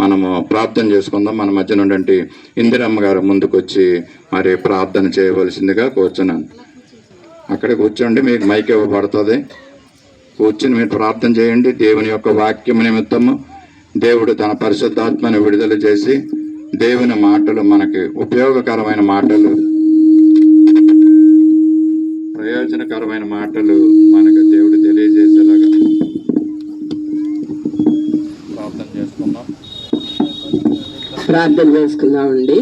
మనము ప్రార్థన చేసుకుందాం. మన మధ్య నుండి ఇందిరమ్మ గారు ముందుకు వచ్చి మరి ప్రార్థన చేయవలసిందిగా కూర్చున్నాను. అక్కడ కూర్చోండి, మీకు మైక్ ఇవ్వబడుతుంది. కూర్చుని మీరు ప్రార్థన చేయండి. దేవుని యొక్క వాక్యం నిమిత్తము దేవుడు తన పరిశుద్ధాత్మను విడుదల చేసి దేవుని మాటలు, మనకి ఉపయోగకరమైన మాటలు, ప్రయోజనకరమైన మాటలు మనకు దేవుడు తెలియజేసేలాగా ప్రార్థన చేసుకుందామండి.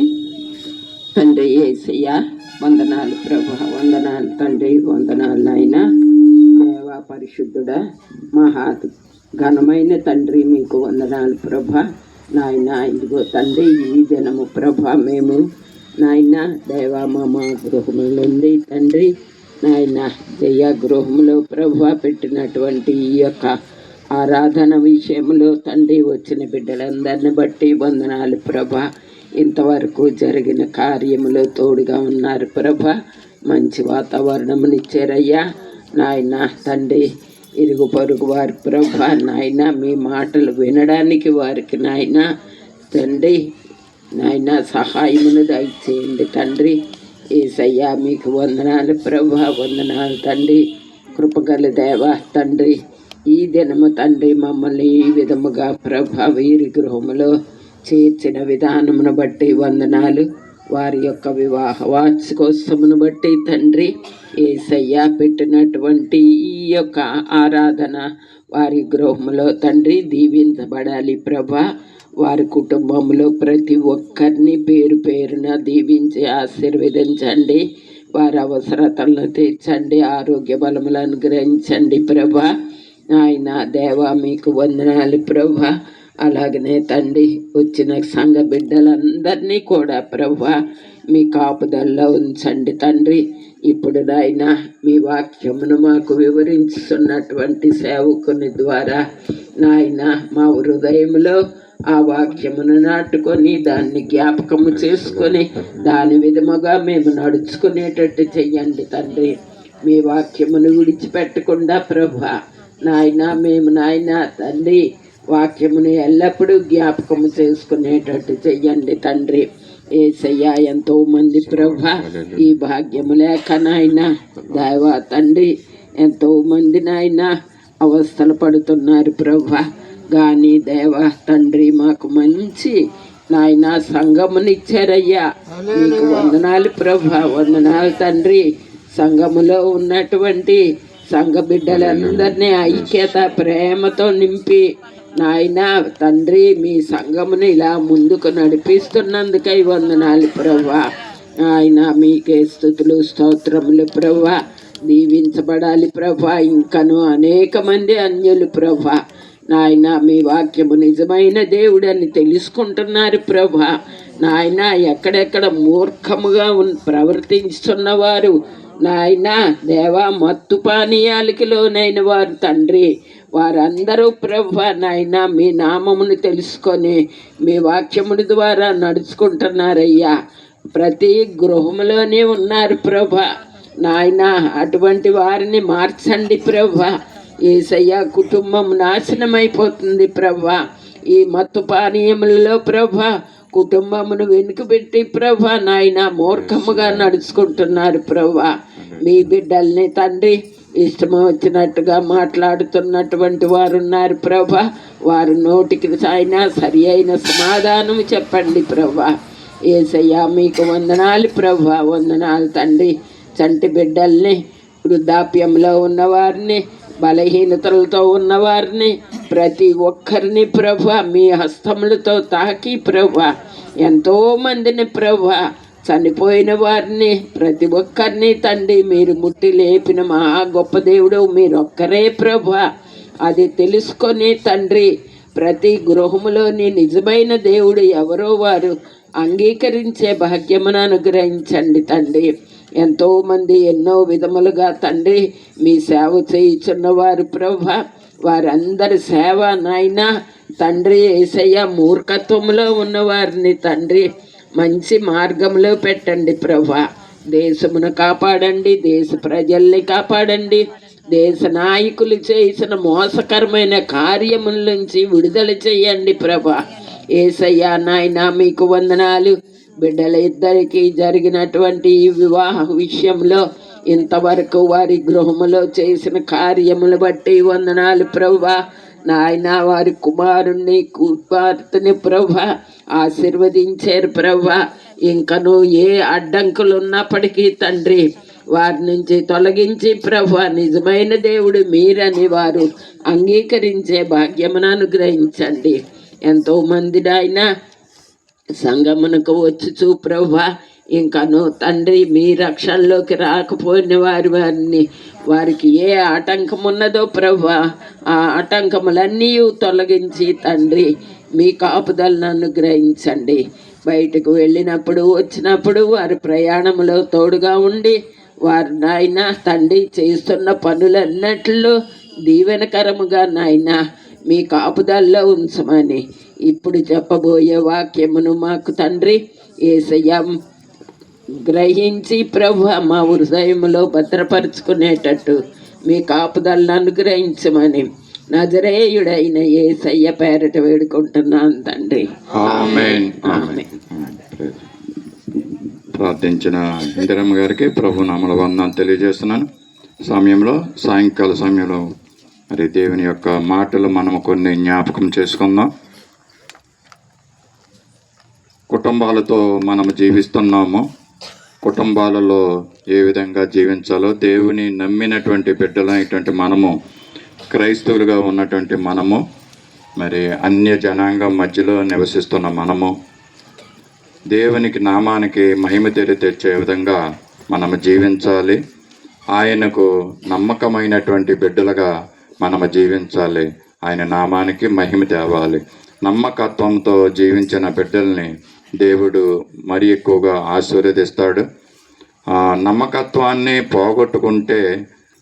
తండ్రి యేసయ్య, వందనాలు ప్రభా, వందనాలు తండ్రి, వందనాలు నాయన. దేవా పరిశుద్ధుడా, మహా ఘనమైన తండ్రి, మీకు వందనాలు ప్రభా. నాయన ఇదిగో తండ్రి, ఈ దినము ప్రభా మేము నాయన దేవా మా గృహములుంది తండ్రి, నాయన జయ గృహంలో ప్రభా పెట్టినటువంటి ఈ యొక్క ఆరాధన విషయంలో తండ్రి వచ్చిన బిడ్డలందరిని బట్టి వందనాలు ప్రభా. ఇంతవరకు జరిగిన కార్యములో తోడుగా ఉన్నారు ప్రభా. మంచి వాతావరణమునిచ్చారయ్యా నాయన తండ్రి. ఇరుగు పొరుగు వారి ప్రభా నాయన మీ మాటలు వినడానికి వారికి నాయన తండ్రి నాయన సహాయమును దయచేయండి తండ్రి. యేసయ్యా మీకు వందనాలు ప్రభా, వందనాలు తండ్రి. కృపగల దేవా తండ్రి, ఈ దినము తండ్రి మమ్మల్ని ఈ విధముగా ప్రభా వీరి గృహములో చేర్చిన విధానమును బట్టి వందనాలు. వారి యొక్క వివాహ వార్షికోత్సవమును బట్టి తండ్రి యేసయ్య పెట్టినటువంటి ఈ యొక్క ఆరాధన వారి గృహములో తండ్రి దీవించబడాలి ప్రభా. వారి కుటుంబంలో ప్రతి ఒక్కరిని పేరు పేరున దీవించి ఆశీర్వదించండి. వారి అవసరతలను తీర్చండి, ఆరోగ్య బలములు అనుగ్రహించండి ప్రభా. ఆయన దేవా మీకు వందనాలు ప్రభా. అలాగనే తండ్రి వచ్చిన సంఘ బిడ్డలందరినీ కూడా ప్రభా మీ కాపుదల్లో ఉంచండి తండ్రి. ఇప్పుడు నాయన మీ వాక్యమును మాకు వివరించుతున్నటువంటి సేవకుని ద్వారా నాయన మా హృదయంలో ఆ వాక్యమును నాటుకొని దాన్ని జ్ఞాపకము చేసుకొని దాని విధముగా మేము నడుచుకునేటట్టు చెయ్యండి తండ్రి. మీ వాక్యమును విడిచిపెట్టకుండా ప్రభా నాయన మేము నాయన తండ్రి వాక్యమును ఎల్లప్పుడూ జ్ఞాపకము చేసుకునేటట్టు చెయ్యండి తండ్రి. యేసయ్య ఎంతోమంది ప్రభా ఈ భాగ్యము లేక నాయన దేవా తండ్రి ఎంతోమంది నాయన అవస్థలు పడుతున్నారు ప్రభా. కానీ దేవా తండ్రి మాకు మంచి నాయన సంఘమునిచ్చారయ్యా, మీకు వందనాలు ప్రభా, వందనాలు తండ్రి. సంఘములో ఉన్నటువంటి సంఘ బిడ్డలందరినీ ఐక్యత ప్రేమతో నింపి నాయన తండ్రి మీ సంఘమును ఇలా ముందుకు నడిపిస్తున్నందుకై వందనాలు ప్రభా. ఆయన మీకే స్తుతులు స్తోత్రములు ప్రభా. దీవించబడాలి ప్రభా. ఇంకను అనేక మంది అన్యులు ప్రభా నాయన మీ వాక్యము నిజమైన దేవుడని తెలుసుకుంటున్నారు ప్రభా. నాయన ఎక్కడెక్కడ మూర్ఖముగా ప్రవర్తిస్తున్నవారు నాయన దేవా మత్తు పానీయాలకి లోనైన వారు తండ్రి వారందరూ ప్రభా నాయన మీ నామమును తెలుసుకొని మీ వాక్యముడి ద్వారా నడుచుకుంటున్నారయ్యా. ప్రతి గృహంలోనే ఉన్నారు ప్రభా నాయన. అటువంటి వారిని మార్చండి ప్రభా. యేసయ్య కుటుంబం నాశనమైపోతుంది ప్రభా. ఈ మత్తు పానీయములలో ప్రభా కుటుంబమును వెనుకబెట్టి ప్రభా నాయన మూర్ఖముగా నడుచుకుంటున్నారు ప్రభా. మీ బిడ్డల్ని తండ్రి ఇష్టం వచ్చినట్టుగా మాట్లాడుతున్నటువంటి వారు ఉన్నారు ప్రభా. వారు నోటికి అయినా సరి అయిన సమాధానం చెప్పండి ప్రభా. యేసయ్య మీకు వందనాలు ప్రభా, వందనాలు తండ్రి. చంటి బిడ్డల్ని, వృద్ధాప్యంలో ఉన్నవారిని, బలహీనతలతో ఉన్నవారిని ప్రతి ఒక్కరిని ప్రభా మీ హస్తములతో తాకి ప్రభా ఎంతోమందిని ప్రభా చనిపోయిన వారిని ప్రతి ఒక్కరిని తండ్రి మీరు ముట్టి లేపిన మా గొప్ప దేవుడు మీరొక్కరే ప్రభా. అది తెలుసుకొని తండ్రి ప్రతి గృహములోని నిజమైన దేవుడు ఎవరో వారు అంగీకరించే భాగ్యమును అనుగ్రహించండి తండ్రి. ఎంతోమంది ఎన్నో విధములుగా తండ్రి మీ సేవ చేయుచున్నవారు ప్రభా. వారందరి సేవ నాయన తండ్రి యేసయ్య మూర్ఖత్వంలో ఉన్నవారిని తండ్రి మంచి మార్గంలో పెట్టండి ప్రభా. దేశమును కాపాడండి, దేశ ప్రజల్ని కాపాడండి. దేశ నాయకులు చేసిన మోసకరమైన కార్యముల నుంచి విడుదల చేయండి ప్రభా. యేసయ్యా నాయన మీకు వందనాలు. బిడ్డల ఇద్దరికి జరిగినటువంటి ఈ వివాహ విషయంలో ఇంతవరకు వారి గృహములో చేసిన కార్యములు బట్టి వందనాలు ప్రభువా. నాయన వారి కుమార్తెని ప్రభువా ఆశీర్వదించారు ప్రభువా. ఇంకను ఏ అడ్డంకులు ఉన్నప్పటికీ తండ్రి వారి నుంచి తొలగించి ప్రభువా నిజమైన దేవుడు మీరని వారు అంగీకరించే భాగ్యమును అనుగ్రహించండి. ఎంతోమంది ఆయన సంగమునకు వచ్చుచు ప్రభువా ఇంకను తండ్రి మీ రక్షణలోకి రాకపోయిన వారికి ఏ ఆటంకం ఉన్నదో ప్రభువా ఆ ఆటంకములన్నీ తొలగించి తండ్రి మీ కాపుదలను అనుగ్రహించండి. బయటకు వెళ్ళినప్పుడు వచ్చినప్పుడు వారి ప్రయాణంలో తోడుగా ఉండి వారు నాయన తండ్రి చేస్తున్న పనులన్నిటిలో దీవెనకరముగా నాయన మీ కాపుదల్లో ఉంచమని ఇప్పుడు చెప్పబోయే వాక్యమును మాకు తండ్రి యేసయ్య గ్రహించి ప్రభు మా హృదయంలో భద్రపరుచుకునేటట్టు మీ కాపుదలను అనుగ్రహించమని నజరేయుడైన యేసయ్య పేరట వేడుకుంటున్నాను తండ్రి. ఆమేన్. ఆమేన్. ప్రార్థించిన ఇందిరమ్మ గారికి ప్రభు నామములో వందనాలు తెలియజేస్తున్నాను. సాయంకాల సమయంలో మరి దేవుని యొక్క మాటలు మనము కొన్ని జ్ఞాపకం చేసుకుందాం. కుటుంబాలతో మనము జీవిస్తున్నాము. కుటుంబాలలో ఏ విధంగా జీవించాలో దేవుని నమ్మినటువంటి బిడ్డలైనటువంటి మనము, క్రైస్తవులుగా ఉన్నటువంటి మనము, మరి అన్య జనాంగం మధ్యలో నివసిస్తున్న మనము దేవునికి నామానికి మహిమ తెచ్చే విధంగా మనము జీవించాలి. ఆయనకు నమ్మకమైనటువంటి బిడ్డలుగా మనము జీవించాలి. ఆయన నామానికి మహిమ తేవాలి. నమ్మకత్వంతో జీవించిన బిడ్డల్ని దేవుడు మరి ఎక్కువగా ఆశీర్వదిస్తాడు. ఆ నమ్మకత్వాన్ని పోగొట్టుకుంటే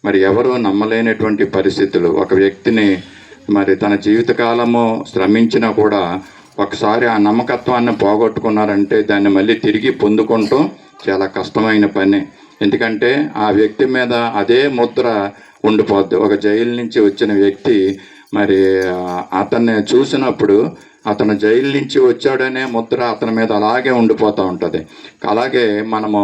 మరి ఎవరు నమ్మలేనటువంటి పరిస్థితులు. ఒక వ్యక్తిని మరి తన జీవితకాలము శ్రమించినా కూడా ఒకసారి ఆ నమ్మకత్వాన్ని పోగొట్టుకున్నారంటే దాన్ని మళ్ళీ తిరిగి పొందుకుంటాం చాలా కష్టమైన పని. ఎందుకంటే ఆ వ్యక్తి మీద అదే ముద్ర ఉండిపోద్ది. ఒక జైలు నుంచి వచ్చిన వ్యక్తి మరి అతన్ని చూసినప్పుడు అతను జైలు నుంచి వచ్చాడనే ముద్ర అతని మీద అలాగే ఉండిపోతూ ఉంటుంది. అలాగే మనము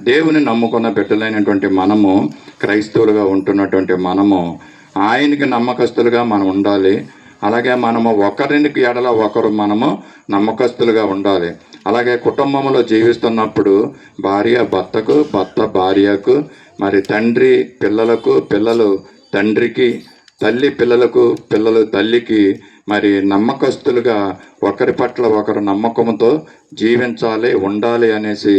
దేవుని నమ్ముకున్న బిడ్డలైనటువంటి మనము, క్రైస్తవులుగా ఉంటున్నటువంటి మనము ఆయనకి నమ్మకస్తులుగా మనం ఉండాలి. అలాగే మనము ఒకరికి ఎడల ఒకరు మనము నమ్మకస్తులుగా ఉండాలి. అలాగే కుటుంబంలో జీవిస్తున్నప్పుడు భార్య భర్తకు, భర్త భార్యకు, మరి తండ్రి పిల్లలకు, పిల్లలు తండ్రికి, తల్లి పిల్లలకు, పిల్లలు తల్లికి మరి నమ్మకస్తులుగా ఒకరి పట్ల ఒకరు నమ్మకంతో జీవించాలి, ఉండాలి అనేసి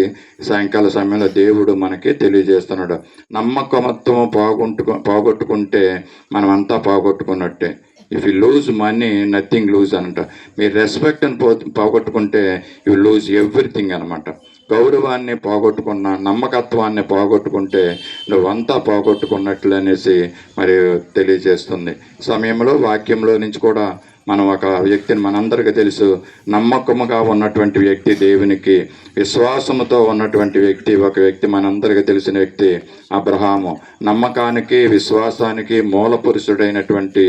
సాయంకాల సమయంలో దేవుడు మనకి తెలియజేస్తున్నాడు. నమ్మకమత్వం పోగొట్టుకుంటే మనమంతా పోగొట్టుకున్నట్టే. If you lose money nothing lose అనమాట. మీరు రెస్పెక్ట్ని పోగొట్టుకుంటే యూ లూజ్ ఎవ్రీథింగ్ అనమాట. గౌరవాన్ని పోగొట్టుకున్న, నమ్మకత్వాన్ని పోగొట్టుకుంటే నువ్వంతా పోగొట్టుకున్నట్లు అనేసి మరి తెలియజేస్తుంది. సమయంలో వాక్యంలో నుంచి కూడా మనం ఒక వ్యక్తిని, మనందరికీ తెలుసు, నమ్మకముగా ఉన్నటువంటి వ్యక్తి దేవునికి, విశ్వాసముతో ఉన్నటువంటి వ్యక్తి, ఒక వ్యక్తి మనందరికీ తెలిసిన వ్యక్తి అబ్రహాము. నమ్మకానికి, విశ్వాసానికి మూల పురుషుడైనటువంటి,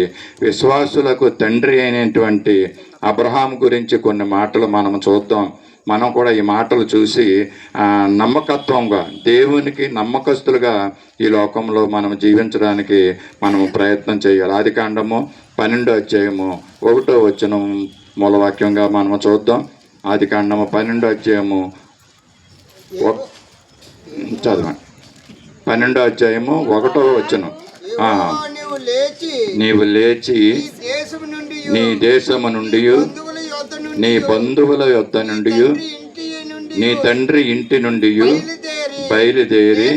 విశ్వాసులకు తండ్రి అయినటువంటి అబ్రహాము గురించి కొన్ని మాటలు మనం చూద్దాం. మనం కూడా ఈ మాటలు చూసి నమ్మకత్వంగా, దేవునికి నమ్మకస్తులుగా ఈ లోకంలో మనం జీవించడానికి మనం ప్రయత్నం చేయాలి. ఆదికాండము 12వ అధ్యాయము 1వ వచనం మూలవాక్యంగా మనము చూద్దాం. ఆదికాండము 12వ అధ్యాయము చదవండి. 12వ అధ్యాయము 1వ వచనం. నీవు లేచి నీ దేశము నుండి, నీ బంధువుల యొద్ద నుండి, నీ తండ్రి ఇంటి నుండి బయలుదేరి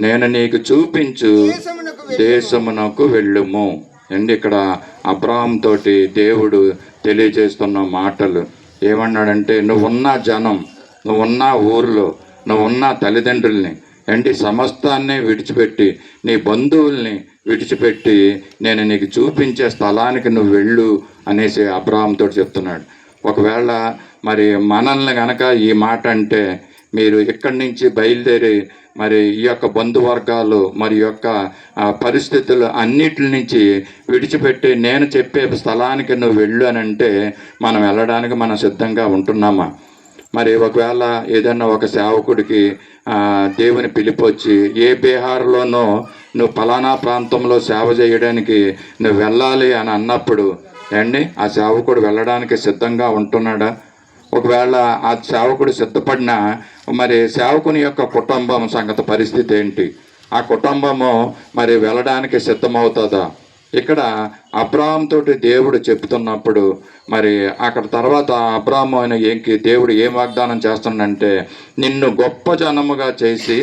నేను నీకు చూపించు దేశమునకు వెళ్ళుము. అండి, ఇక్కడ అబ్రహాం తోటి దేవుడు తెలియజేస్తున్న మాటలు ఏమన్నాడంటే, నువ్వున్న జనం, నువ్వున్న ఊరిలో, నువ్వున్న తల్లిదండ్రుల్ని అండి సమస్తాన్ని విడిచిపెట్టి, నీ బంధువుల్ని విడిచిపెట్టి నేను నీకు చూపించే స్థలానికి నువ్వు వెళ్ళు అనేసి అబ్రహాంతో చెప్తున్నాడు. ఒకవేళ మరి మనల్ని కనుక ఈ మాట అంటే మీరు ఇక్కడి నుంచి బయలుదేరి మరి ఈ యొక్క బంధువర్గాలు మరి యొక్క పరిస్థితులు అన్నిటి నుంచి విడిచిపెట్టి నేను చెప్పే స్థలానికి నువ్వు వెళ్ళు అని అంటే మనం వెళ్ళడానికి మనం సిద్ధంగా ఉంటున్నామా? మరి ఒకవేళ ఏదన్నా ఒక సేవకుడికి దేవుని పిలిపొచ్చి ఏ బీహార్లోనో నువ్వు ఫలానా ప్రాంతంలో సేవ చేయడానికి నువ్వు వెళ్ళాలి అని అన్నప్పుడు అండి ఆ సేవకుడు వెళ్ళడానికి సిద్ధంగా ఉంటున్నాడా? ఒకవేళ ఆ సేవకుడు సిద్ధపడినా మరి సేవకుని యొక్క కుటుంబం సంగతి పరిస్థితి ఏంటి? ఆ కుటుంబము మరి వెళ్ళడానికి సిద్ధమవుతుందా? ఇక్కడ అబ్రాహాం తోటి దేవుడు చెప్తున్నప్పుడు మరి అక్కడ తర్వాత అబ్రాహాము ఆయన దేవుడు ఏం వాగ్దానం చేస్తున్నాడంటే, నిన్ను గొప్ప జనముగా చేసి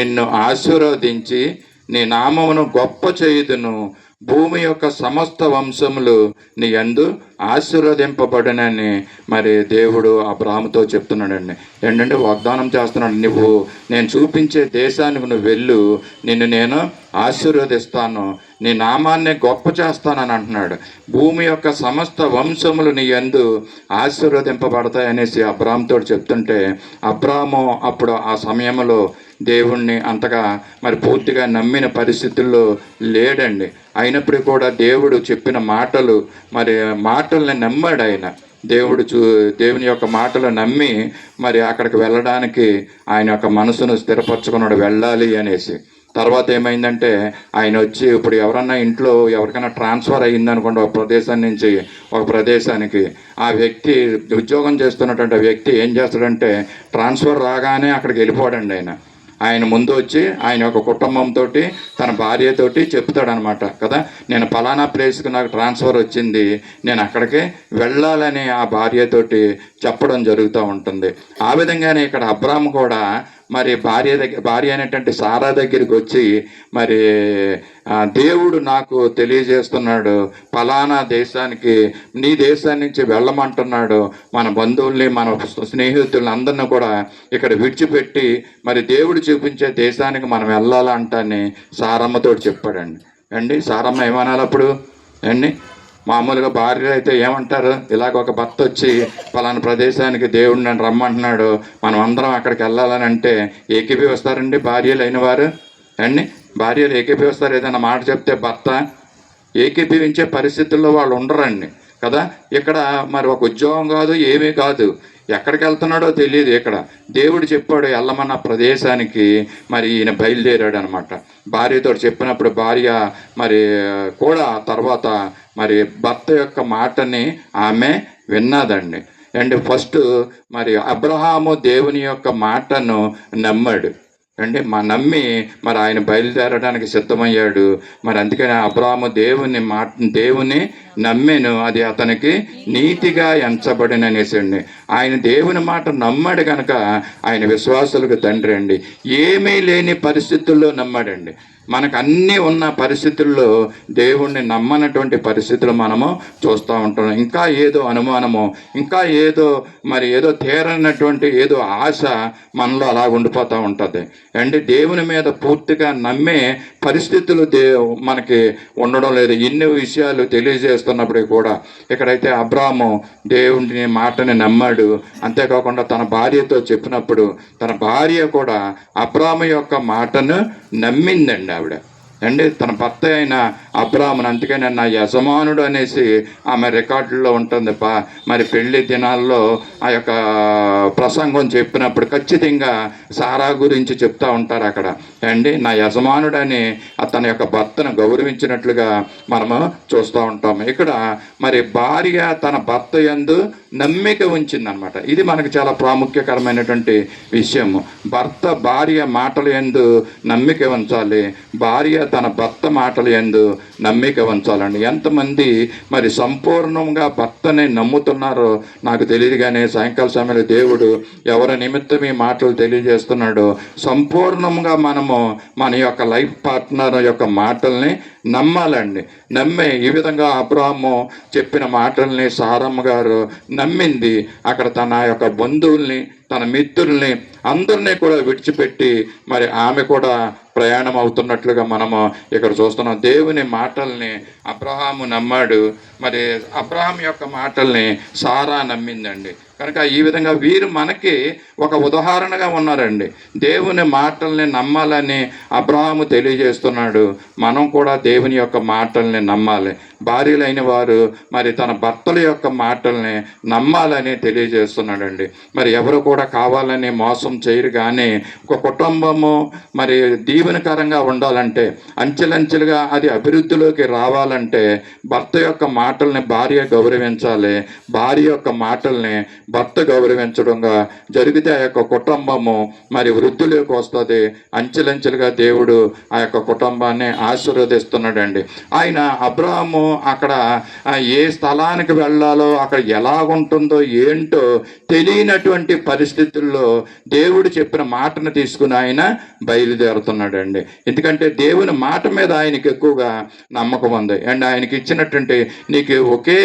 నిన్ను ఆశీర్వదించి నీ నామమును గొప్ప చేయుదును, భూమి యొక్క సమస్త వంశములు నీ యందు ఆశీర్వదింపబడినని మరి దేవుడు అబ్రాహాముతో చెప్తున్నాడండి. ఏంటంటే వాగ్దానం చేస్తున్నాడు, నేను చూపించే దేశానికి నువ్వు వెళ్ళు, నిన్ను నేను ఆశీర్వదిస్తాను, నీ నామాన్ని గొప్ప చేస్తానని అంటున్నాడు. భూమి యొక్క సమస్త వంశములు నీ యందు ఆశీర్వదింపబడతాయనేసి అబ్రాహాముతో చెప్తుంటే అబ్రాహాము అప్పుడు ఆ సమయంలో దేవుణ్ణి అంతగా మరి పూర్తిగా నమ్మిన పరిస్థితుల్లో లేడండి. అయినప్పటికీ కూడా దేవుడు చెప్పిన మాటల్ని నమ్మాడు ఆయన. దేవుని యొక్క మాటలు నమ్మి మరి అక్కడికి వెళ్ళడానికి ఆయన యొక్క మనసును స్థిరపరచుకున్నాడు, వెళ్ళాలి అనేసి. తర్వాత ఏమైందంటే ఆయన వచ్చి ఇప్పుడు ఎవరన్నా ఇంట్లో ఎవరికైనా ట్రాన్స్ఫర్ అయ్యిందనుకోండి ఒక ప్రదేశం నుంచి ఒక ప్రదేశానికి, ఆ వ్యక్తి ఉద్యోగం చేస్తున్నటువంటి వ్యక్తి ఏం చేస్తాడంటే ట్రాన్స్ఫర్ రాగానే అక్కడికి వెళ్ళిపోడండి. ఆయన ముందు వచ్చి ఆయన యొక్క కుటుంబంతో తన భార్యతోటి చెప్తాడనమాట కదా, నేను ఫలానా ప్లేస్కి నాకు ట్రాన్స్ఫర్ వచ్చింది, నేను అక్కడికి వెళ్ళాలని ఆ భార్యతోటి చెప్పడం జరుగుతూ ఉంటుంది. ఆ విధంగానే ఇక్కడ అబ్రాహాం కూడా మరి భార్య అనేటువంటి సారా దగ్గరికి వచ్చి మరి దేవుడు నాకు తెలియజేస్తున్నాడు, ఫలానా దేశానికి నీ దేశాన్ని నుంచి వెళ్ళమంటున్నాడు, మన బంధువుల్ని మన స్నేహితుల్ని అందరిని కూడా ఇక్కడ విడిచిపెట్టి మరి దేవుడు చూపించే దేశానికి మనం వెళ్ళాలంటని సారమ్మతో చెప్పాడండి. సారమ్మ ఏమనాలి అప్పుడు అండి? మామూలుగా భార్య అయితే ఏమంటారు, ఇలాగ ఒక భర్త వచ్చి పలానా ప్రదేశానికి దేవుడు నన్ను రమ్మంటున్నాడు, మనం అందరం అక్కడికి వెళ్ళాలని అంటే ఏకీభవిస్తారండి భార్యలు అయిన వారు అండి? భార్యలు ఏకీభవిస్తారు? ఏదైనా మాట చెప్తే భర్త ఏకీభవించే పరిస్థితుల్లో వాళ్ళు ఉండరండి కదా. ఇక్కడ మరి ఒక ఉద్యోగం కాదు, ఏమీ కాదు, ఎక్కడికి వెళ్తున్నాడో తెలియదు. ఇక్కడ దేవుడు చెప్పాడు వెళ్ళమన్న ప్రదేశానికి మరి ఈయన బయలుదేరాడు అనమాట. భార్యతో చెప్పినప్పుడు భార్య మరి కూడా తర్వాత మరి భర్త యొక్క మాటని ఆమె విన్నదండి. అండ్ ఫస్ట్ మరి అబ్రహాము దేవుని యొక్క మాటను నమ్మాడు నమ్మి మరి ఆయన బయలుదేరడానికి సిద్ధమయ్యాడు. మరి అందుకని అబ్రాహాము దేవుని నమ్మెను, అది అతనికి నీతిగా ఎంచబడిననేసండి. ఆయన దేవుని మాట నమ్మాడు కనుక ఆయన విశ్వాసులకు తండ్రి అండి. ఏమీ లేని పరిస్థితుల్లో నమ్మాడండి. మనకు అన్నీ ఉన్న పరిస్థితుల్లో దేవుణ్ణి నమ్మనటువంటి పరిస్థితులు మనము చూస్తూ ఉంటాం. ఇంకా ఏదో అనుమానము, ఇంకా ఏదో తీరనటువంటి ఏదో ఆశ మనలో అలా ఉండిపోతూ ఉంటుంది దేవుని మీద పూర్తిగా నమ్మే పరిస్థితులు మనకి ఉండడం లేదు. ఇన్ని విషయాలు తెలియజేస్తున్నప్పటికీ కూడా ఇక్కడైతే అబ్రాహాము దేవుని మాటని నమ్మాడు. అంతేకాకుండా తన భార్యతో చెప్పినప్పుడు తన భార్య కూడా అబ్రాహాము యొక్క మాటను నమ్మిందండి ఆవిడ తన భర్త అయిన అబ్రాహామును. అందుకని నా యజమానుడు అనేసి ఆమె రికార్డుల్లో ఉంటుంది. మరి పెళ్లి దినాల్లో ఆ యొక్క ప్రసంగం చెప్పినప్పుడు ఖచ్చితంగా సారా గురించి చెప్తూ ఉంటారు అక్కడ నా యజమానుడని తన యొక్క భర్తను గౌరవించినట్లుగా మనము చూస్తూ ఉంటాము. ఇక్కడ మరి భార్య తన భర్త యందు నమ్మిక ఉంచిందనమాట. ఇది మనకు చాలా ప్రాముఖ్యకరమైనటువంటి విషయము. భర్త భార్య మాటల యందు నమ్మిక ఉంచాలి, భార్య తన భర్త మాటల యందు నమ్మిక ఉంచాలండి. ఎంతమంది మరి సంపూర్ణంగా భర్తని నమ్ముతున్నారో నాకు తెలియదు, కానీ సాయంకాల సమయంలో దేవుడు ఎవరి నిమిత్తం ఈ మాటలు తెలియజేస్తున్నాడో సంపూర్ణంగా మనము మన యొక్క లైఫ్ పార్ట్నర్ యొక్క మాటల్ని నమ్మాలండి. నమ్మే ఈ విధంగా అబ్రాహాము చెప్పిన మాటల్ని సారమ్మ గారు నమ్మింది. అక్కడ తన యొక్క బంధువుల్ని తన మిత్రుల్ని అందరినీ కూడా విడిచిపెట్టి మరి ఆమె కూడా ప్రయాణం అవుతున్నట్లుగా మనము ఇక్కడ చూస్తున్నాం. దేవుని మాటల్ని అబ్రహాము నమ్మాడు. మరి అబ్రహాం యొక్క మాటల్ని సారా నమ్మిందండి. కనుక ఈ విధంగా వీరు మనకి ఒక ఉదాహరణగా ఉన్నారండి. దేవుని మాటల్ని నమ్మాలని అబ్రహాము తెలియజేస్తున్నాడు. మనం కూడా దేవుని యొక్క మాటల్ని నమ్మాలి. భార్యలైన వారు మరి తన భర్తల యొక్క మాటల్ని నమ్మాలని తెలియజేస్తున్నాడండి. మరి ఎవరు కూడా కావాలని మోసం చేయరు. కానీ ఒక కుటుంబము మరి దీవెనకరంగా ఉండాలంటే, అంచెలంచెలుగా అది అభివృద్ధిలోకి రావాలంటే భర్త యొక్క మాటల్ని భార్య గౌరవించాలి, భార్య యొక్క మాటల్ని భర్త గౌరవించడంగా జరిగితే ఆ యొక్క కుటుంబము మరి వృద్ధిలోకి వస్తుంది. అంచెలంచెలుగా దేవుడు ఆ యొక్క కుటుంబాన్ని ఆశీర్వదిస్తున్నాడండి. ఆయన అబ్రహాము అక్కడ ఏ స్థలానికి వెళ్ళాలో, అక్కడ ఎలాగుంటుందో ఏంటో తెలియనటువంటి పరిస్థితుల్లో దేవుడు చెప్పిన మాటను తీసుకుని ఆయన బయలుదేరుతున్నాడండి. ఎందుకంటే దేవుని మాట మీద ఆయనకి ఎక్కువగా నమ్మకం ఉంది. అండ్ ఆయనకి ఇచ్చినటువంటి నీకు ఒకే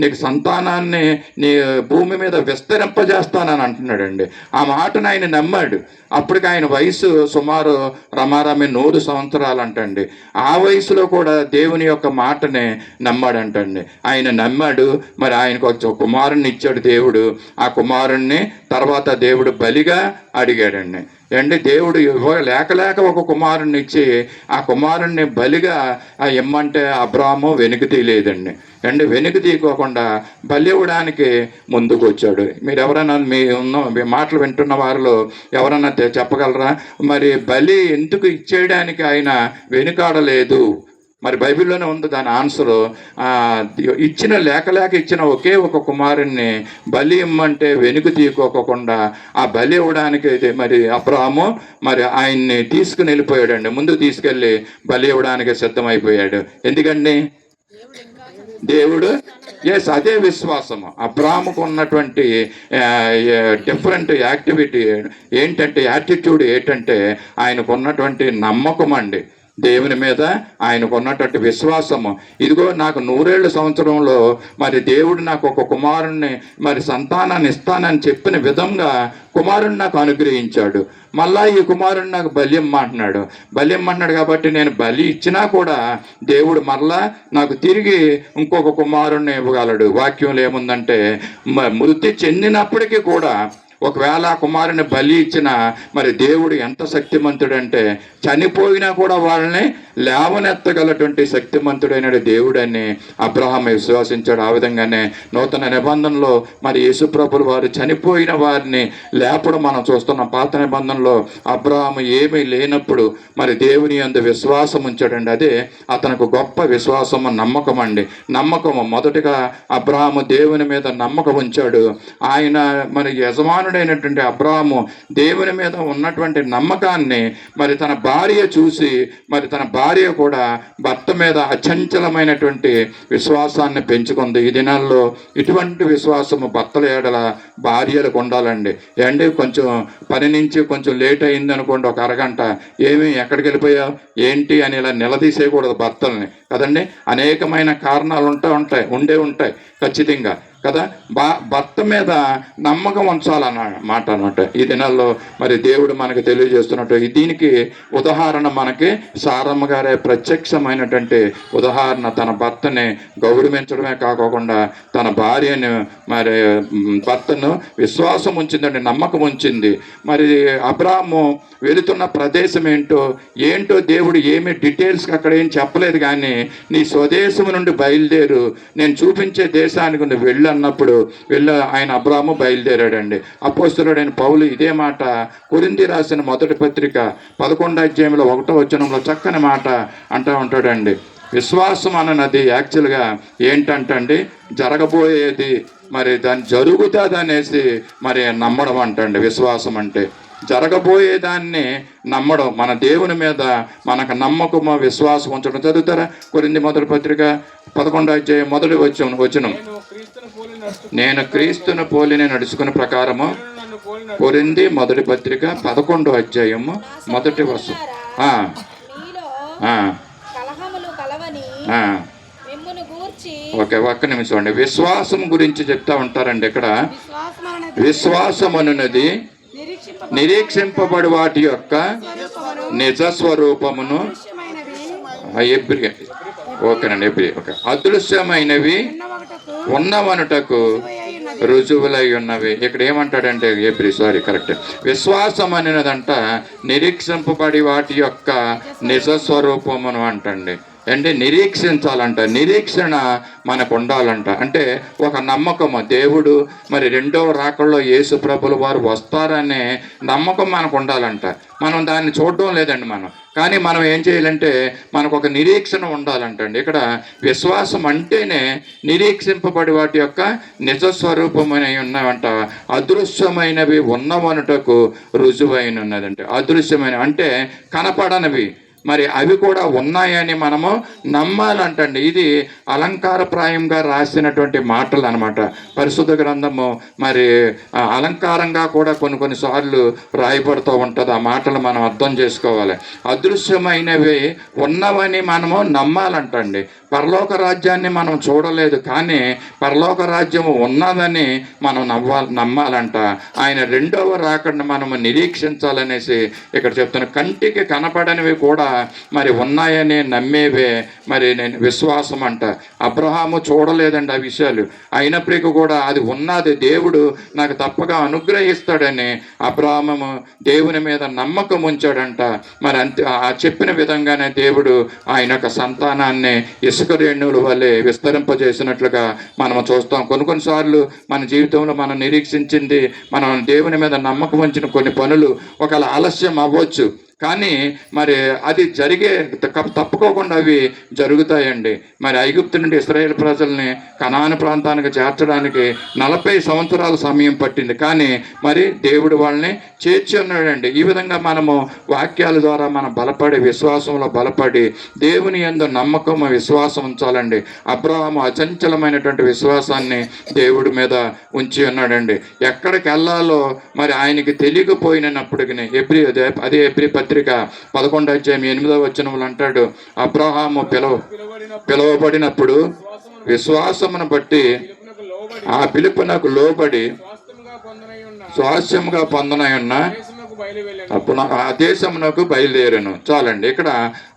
నీకు సంతానాన్ని నీ భూమి మీద విస్తరింపజేస్తానని అంటున్నాడండి. ఆ మాటను ఆయన నమ్మాడు. అప్పటికి ఆయన వయసు సుమారు రమారమి 100 సంవత్సరాలు అంటండి. ఆ వయసులో కూడా దేవుని యొక్క మాటనే నమ్మాడంటండి. ఆయన నమ్మాడు. మరి ఆయనకు ఒక కుమారుణ్ణి ఇచ్చాడు దేవుడు. ఆ కుమారుణ్ణి తర్వాత దేవుడు బలిగా అడిగాడండి. దేవుడు లేక ఒక కుమారుణ్ణి ఇచ్చి ఆ కుమారుణ్ణి బలిగా ఇమ్మంటే అబ్రాహాము వెనుక తీయలేదండి. వెనుక తీయకోకుండా బలి ఇవ్వడానికి ముందుకు వచ్చాడు. మీరు ఎవరైనా మీ మాటలు వింటున్న వారిలో ఎవరన్నా చెప్పగలరా? మరి బలి ఎందుకు ఇచ్చేయడానికి ఆయన వెనుకాడలేదు? మరి బైబిల్లోనే ఉంది దాని ఆన్సరు. లేక ఇచ్చిన ఒకే ఒక కుమారుణ్ణి బలి ఇమ్మంటే వెనుక తీసుకోకుండా ఆ బలి ఇవ్వడానికి అయితే మరి అబ్రహాము మరి ఆయన్ని తీసుకుని వెళ్ళిపోయాడండి. ముందుకు తీసుకెళ్ళి బలి ఇవ్వడానికి సిద్ధమైపోయాడు. ఎందుకండి దేవుడు అదే విశ్వాసము. అబ్రహాముకు ఉన్నటువంటి డిఫరెంట్ యాక్టివిటీ ఏంటంటే, యాటిట్యూడ్ ఏంటంటే ఆయనకు ఉన్నటువంటి నమ్మకం అండి. దేవుని మీద ఆయనకు ఉన్నటువంటి విశ్వాసము. ఇదిగో నాకు 100 సంవత్సరంలో మరి దేవుడు నాకు ఒక కుమారుణ్ణి మరి సంతానాన్ని ఇస్తానని చెప్పిన విధంగా కుమారుణ్ణి నాకు అనుగ్రహించాడు. మళ్ళా ఈ కుమారుణ్ణి నాకు బలి ఇమ్మంటున్నాడు కాబట్టి నేను బలి ఇచ్చినా కూడా దేవుడు మళ్ళా నాకు తిరిగి ఇంకొక కుమారుణ్ణి ఇవ్వగలడు. వాక్యంలో ఏముందంటే, మృతి చెందినప్పటికీ కూడా ఒకవేళ ఆ కుమారుని బలి ఇచ్చిన మరి దేవుడు ఎంత శక్తిమంతుడంటే చనిపోయినా కూడా వాళ్ళని లేవనెత్తగలటువంటి శక్తిమంతుడైన దేవుడని అబ్రహాం విశ్వసించాడు. ఆ విధంగానే నూతన నిబంధనలో మరి యేసుప్రభులు వారు చనిపోయిన వారిని లేపడం మనం చూస్తున్నాం. పాత నిబంధనలో అబ్రహాము ఏమీ లేనప్పుడు మరి దేవుని యందు విశ్వాసం ఉంచాడండి. అదే అతనికి గొప్ప విశ్వాసము, నమ్మకం అండి. నమ్మకము మొదటిగా అబ్రహాము దేవుని మీద నమ్మకం ఉంచాడు. ఆయన మరి యజమానుడైనటువంటి అబ్రహాము దేవుని మీద ఉన్నటువంటి నమ్మకాన్ని మరి తన భార్య చూసి మరి తన భార్య కూడా భర్త మీద అచంచలమైనటువంటి విశ్వాసాన్ని పెంచుకుంది. ఈ దినాల్లో ఇటువంటి విశ్వాసము భర్తల ఏడల భార్యలకు ఉండాలండి. కొంచెం పని నుంచి కొంచెం లేట్ అయింది అనుకోండి, ఒక అరగంట, ఎక్కడికి వెళ్ళిపోయావు ఏంటి అని ఇలా నిలదీసేయకూడదు భర్తల్ని కదండి. అనేకమైన కారణాలు ఉంటాయి ఖచ్చితంగా కదా. భర్త మీద నమ్మకం ఉంచాలన్నమాట అనమాట. ఈ దినాల్లో మరి దేవుడు మనకు తెలియజేస్తున్నట్టు దీనికి ఉదాహరణ మనకి సారమ్మ గారే ప్రత్యక్షమైనటువంటి ఉదాహరణ. తన భర్తని గౌరవించడమే కాకుండా తన భార్యను మరి భర్తను విశ్వాసం ఉంచిందండి, నమ్మకం ఉంచింది. మరి అబ్రాహాము వెళుతున్న ప్రదేశం ఏంటో దేవుడు ఏమి డీటెయిల్స్కి అక్కడ ఏం చెప్పలేదు. కానీ నీ స్వదేశం నుండి బయలుదేరు, నేను చూపించే దేశానికి నువ్వు వెళ్ళు అన్నప్పుడు ఆయన అబ్రాహాము బయలుదేరాడండి. అపోస్తలుడైన పౌలు ఇదే మాట కొరింథీ రాసిన మొదటి పత్రిక 11వ అధ్యాయంలో 1వ వచనంలో చక్కని మాట అంటూ ఉంటాడండి. విశ్వాసం అన్నది యాక్చువల్గా ఏంటంటండి, జరగబోయేది మరి దాన్ని జరుగుతుంది అనేసి మరి నమ్మడం అంటండి. విశ్వాసం అంటే జరగబోయేదాన్ని నమ్మడం, మన దేవుని మీద మనకు నమ్మకము, విశ్వాసం ఉంచడం. చదువుతారా కొరింథీ మొదటి పత్రిక 11వ అధ్యాయం మొదటి వచనం. నేను క్రీస్తును పోలిని నడుచుకున్న ప్రకారము, కొరింథీ మొదటి పత్రిక 11వ అధ్యాయము మొదటి వచనం. ఓకే, ఒక్క నిమిషం అండి. విశ్వాసం గురించి చెప్తా ఉంటారండి ఇక్కడ. విశ్వాసం అనున్నది నిరీక్షింపబడి వాటి యొక్క నిజ స్వరూపమును ఓకేనండి. ఓకే. అదృశ్యమైనవి ఉన్నవనుటకు రుజువులై ఉన్నవి. ఇక్కడ ఏమంటాడంటే కరెక్ట్. విశ్వాసం అనేదంట నిరీక్షింపబడి వాటి యొక్క నిజ స్వరూపమును అంటండి. అంటే నిరీక్షించాలంట, నిరీక్షణ మనకు ఉండాలంట. అంటే ఒక నమ్మకము, దేవుడు మరి రెండవ రాకల్లో యేసు ప్రభుల వారు వస్తారనే నమ్మకం మనకు ఉండాలంట. మనం దాన్ని చూడడం లేదండి కానీ మనం ఏం చేయాలంటే మనకు ఒక నిరీక్షణ ఉండాలంటండి. ఇక్కడ విశ్వాసం అంటేనే నిరీక్షింపబడి వాటి యొక్క నిజ స్వరూపమని ఉన్నవంట. అదృశ్యమైనవి ఉన్నవనుటకు రుజువైన ఉన్నదంటే, అదృశ్యమైన అంటే కనపడనివి, మరి అవి కూడా ఉన్నాయని మనము నమ్మాలంటండి. ఇది అలంకారప్రాయంగా రాసినటువంటి మాటలు అనమాట. పరిశుద్ధ గ్రంథము మరి అలంకారంగా కూడా కొన్నిసార్లు రాయబడుతూ ఉంటుంది. ఆ మాటలు మనం అర్థం చేసుకోవాలి. అదృశ్యమైనవి ఉన్నవని మనము నమ్మాలంటండి. పరలోక రాజ్యాన్ని మనం చూడలేదు కానీ పరలోక రాజ్యము ఉన్నదని మనం నమ్మాలంట. ఆయన రెండవ రాకడ మనము నిరీక్షించాలనేసి ఇక్కడ చెప్తున్నా. కంటికి కనపడనివి కూడా మరి ఉన్నాయని నమ్మేవే మరి నేను విశ్వాసం అంట. అబ్రహాము చూడలేదండి ఆ విషయాలు, అయినప్పటికీ కూడా అది ఉన్నది, దేవుడు నాకు తప్పగా అనుగ్రహిస్తాడని అబ్రహాము దేవుని మీద నమ్మకం ఉంచాడంట. మరి అంతే ఆ చెప్పిన విధంగానే దేవుడు ఆయన యొక్క సంతానాన్ని ఇసుక రేణువుల వల్లే విస్తరింపజేసినట్లుగా మనం చూస్తాం. కొన్నిసార్లు మన జీవితంలో మనం నిరీక్షించింది, మనం దేవుని మీద నమ్మకం ఉంచిన కొన్ని పనులు ఒకవేళ ఆలస్యం అవ్వచ్చు కానీ మరి అది తప్పుకోకుండా అవి జరుగుతాయండి. మరి ఐగుప్తు నుండి ఇశ్రాయేల్ ప్రజల్ని కనాను ప్రాంతానికి చేర్చడానికి 40 సంవత్సరాల సమయం పట్టింది కానీ మరి దేవుడు వాళ్ళని చేర్చి ఉన్నాడండి. ఈ విధంగా మనము వాక్యాల ద్వారా మనం బలపడి, విశ్వాసంలో బలపడి దేవుని యందు నమ్మకం విశ్వాసం ఉంచాలండి. అబ్రహాము అచంచలమైనటువంటి విశ్వాసాన్ని దేవుడి మీద ఉంచి ఉన్నాడండి. ఎక్కడికి వెళ్ళాలో మరి ఆయనకి తెలియకపోయినప్పటికీ అదే ఎబ్రీ పత్రిక 11:8 అంటాడు, అబ్రహాము పిలువబడినప్పుడు విశ్వాసమును బట్టి ఆ పిలుపునకు లోబడి స్వాస్థ్యముగా పొందనై ఉన్న అప్పుడు ఆ దేశమునకు బయలుదేరాను. చాలండి. ఇక్కడ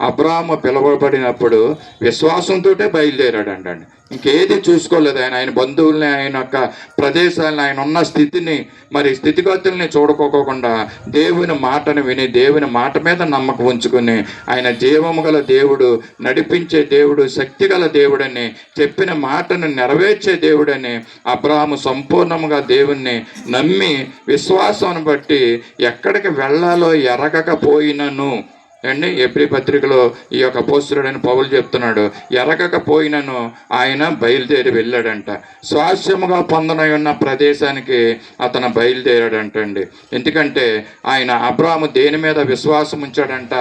అబ్రహాము పిలువబడినప్పుడు విశ్వాసంతో బయలుదేరాడు అంటండి. ఇంకేది చూసుకోలేదు ఆయన బంధువుల్ని, ఆయన యొక్క ప్రదేశాలను, ఆయన ఉన్న స్థితిని మరి స్థితిగతుల్ని చూడుకోకుండా దేవుని మాటను విని దేవుని మాట మీద నమ్మకం ఉంచుకుని ఆయన జీవము గల దేవుడు, నడిపించే దేవుడు, శక్తి గల దేవుడని, చెప్పిన మాటను నెరవేర్చే దేవుడని అబ్రహాము సంపూర్ణముగా దేవుణ్ణి నమ్మి విశ్వాసాన్ని బట్టి ఎక్కడికి వెళ్ళాలో ఎరగకపోయినను అండి. ఎబ్రీ పత్రికలో ఈ యొక్క అపోస్తలుడైన పౌలు చెప్తున్నాడు, ఎరగకపోయినను ఆయన బయలుదేరి వెళ్ళాడంట. స్వాస్థ్యముగా పొందనై ఉన్న ప్రదేశానికి అతను బయలుదేరాడంటండి. ఎందుకంటే ఆయన అబ్రాహాము దేని మీద విశ్వాసం ఉంచాడంట,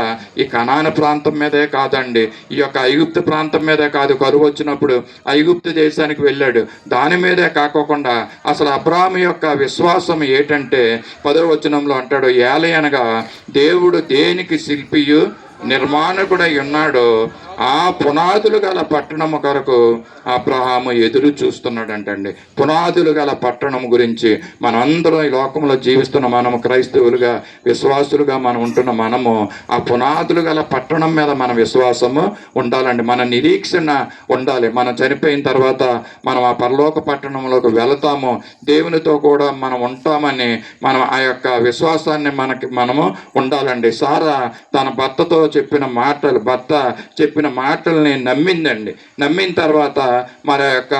ఈ కనాను ప్రాంతం మీదే కాదండి, ఈ యొక్క ఐగుప్తు ప్రాంతం మీదే కాదు. కరువు వచ్చినప్పుడు ఐగుప్తు దేశానికి వెళ్ళాడు, దాని మీదే కాకోకుండా అసలు అబ్రాహాము యొక్క విశ్వాసం ఏంటంటే 10వ వచనంలో అంటాడు, ఏలయనగా దేవుడు దేనికి శిల్పి నిర్మాణకుడై ఉన్నాడు, ఆ పునాదులు గల పట్టణము కొరకు అబ్రహాము ఎదురు చూస్తున్నాడంటండి. పునాదులు గల పట్టణం గురించి మనందరం ఈ లోకంలో జీవిస్తున్న మనము, క్రైస్తవులుగా విశ్వాసులుగా మనం ఉంటున్న మనము, ఆ పునాదులు గల పట్టణం మీద మన విశ్వాసము ఉండాలండి. మన నిరీక్షణ ఉండాలి. మనం చనిపోయిన తర్వాత మనం ఆ పరలోక పట్టణంలోకి వెళతాము, దేవునితో కూడా మనం ఉంటామని మనం ఆ యొక్క విశ్వాసాన్ని మనము ఉండాలండి. సారా తన భర్తతో చెప్పిన మాటల్ని నమ్మిందండి. నమ్మిన తర్వాత మరి యొక్క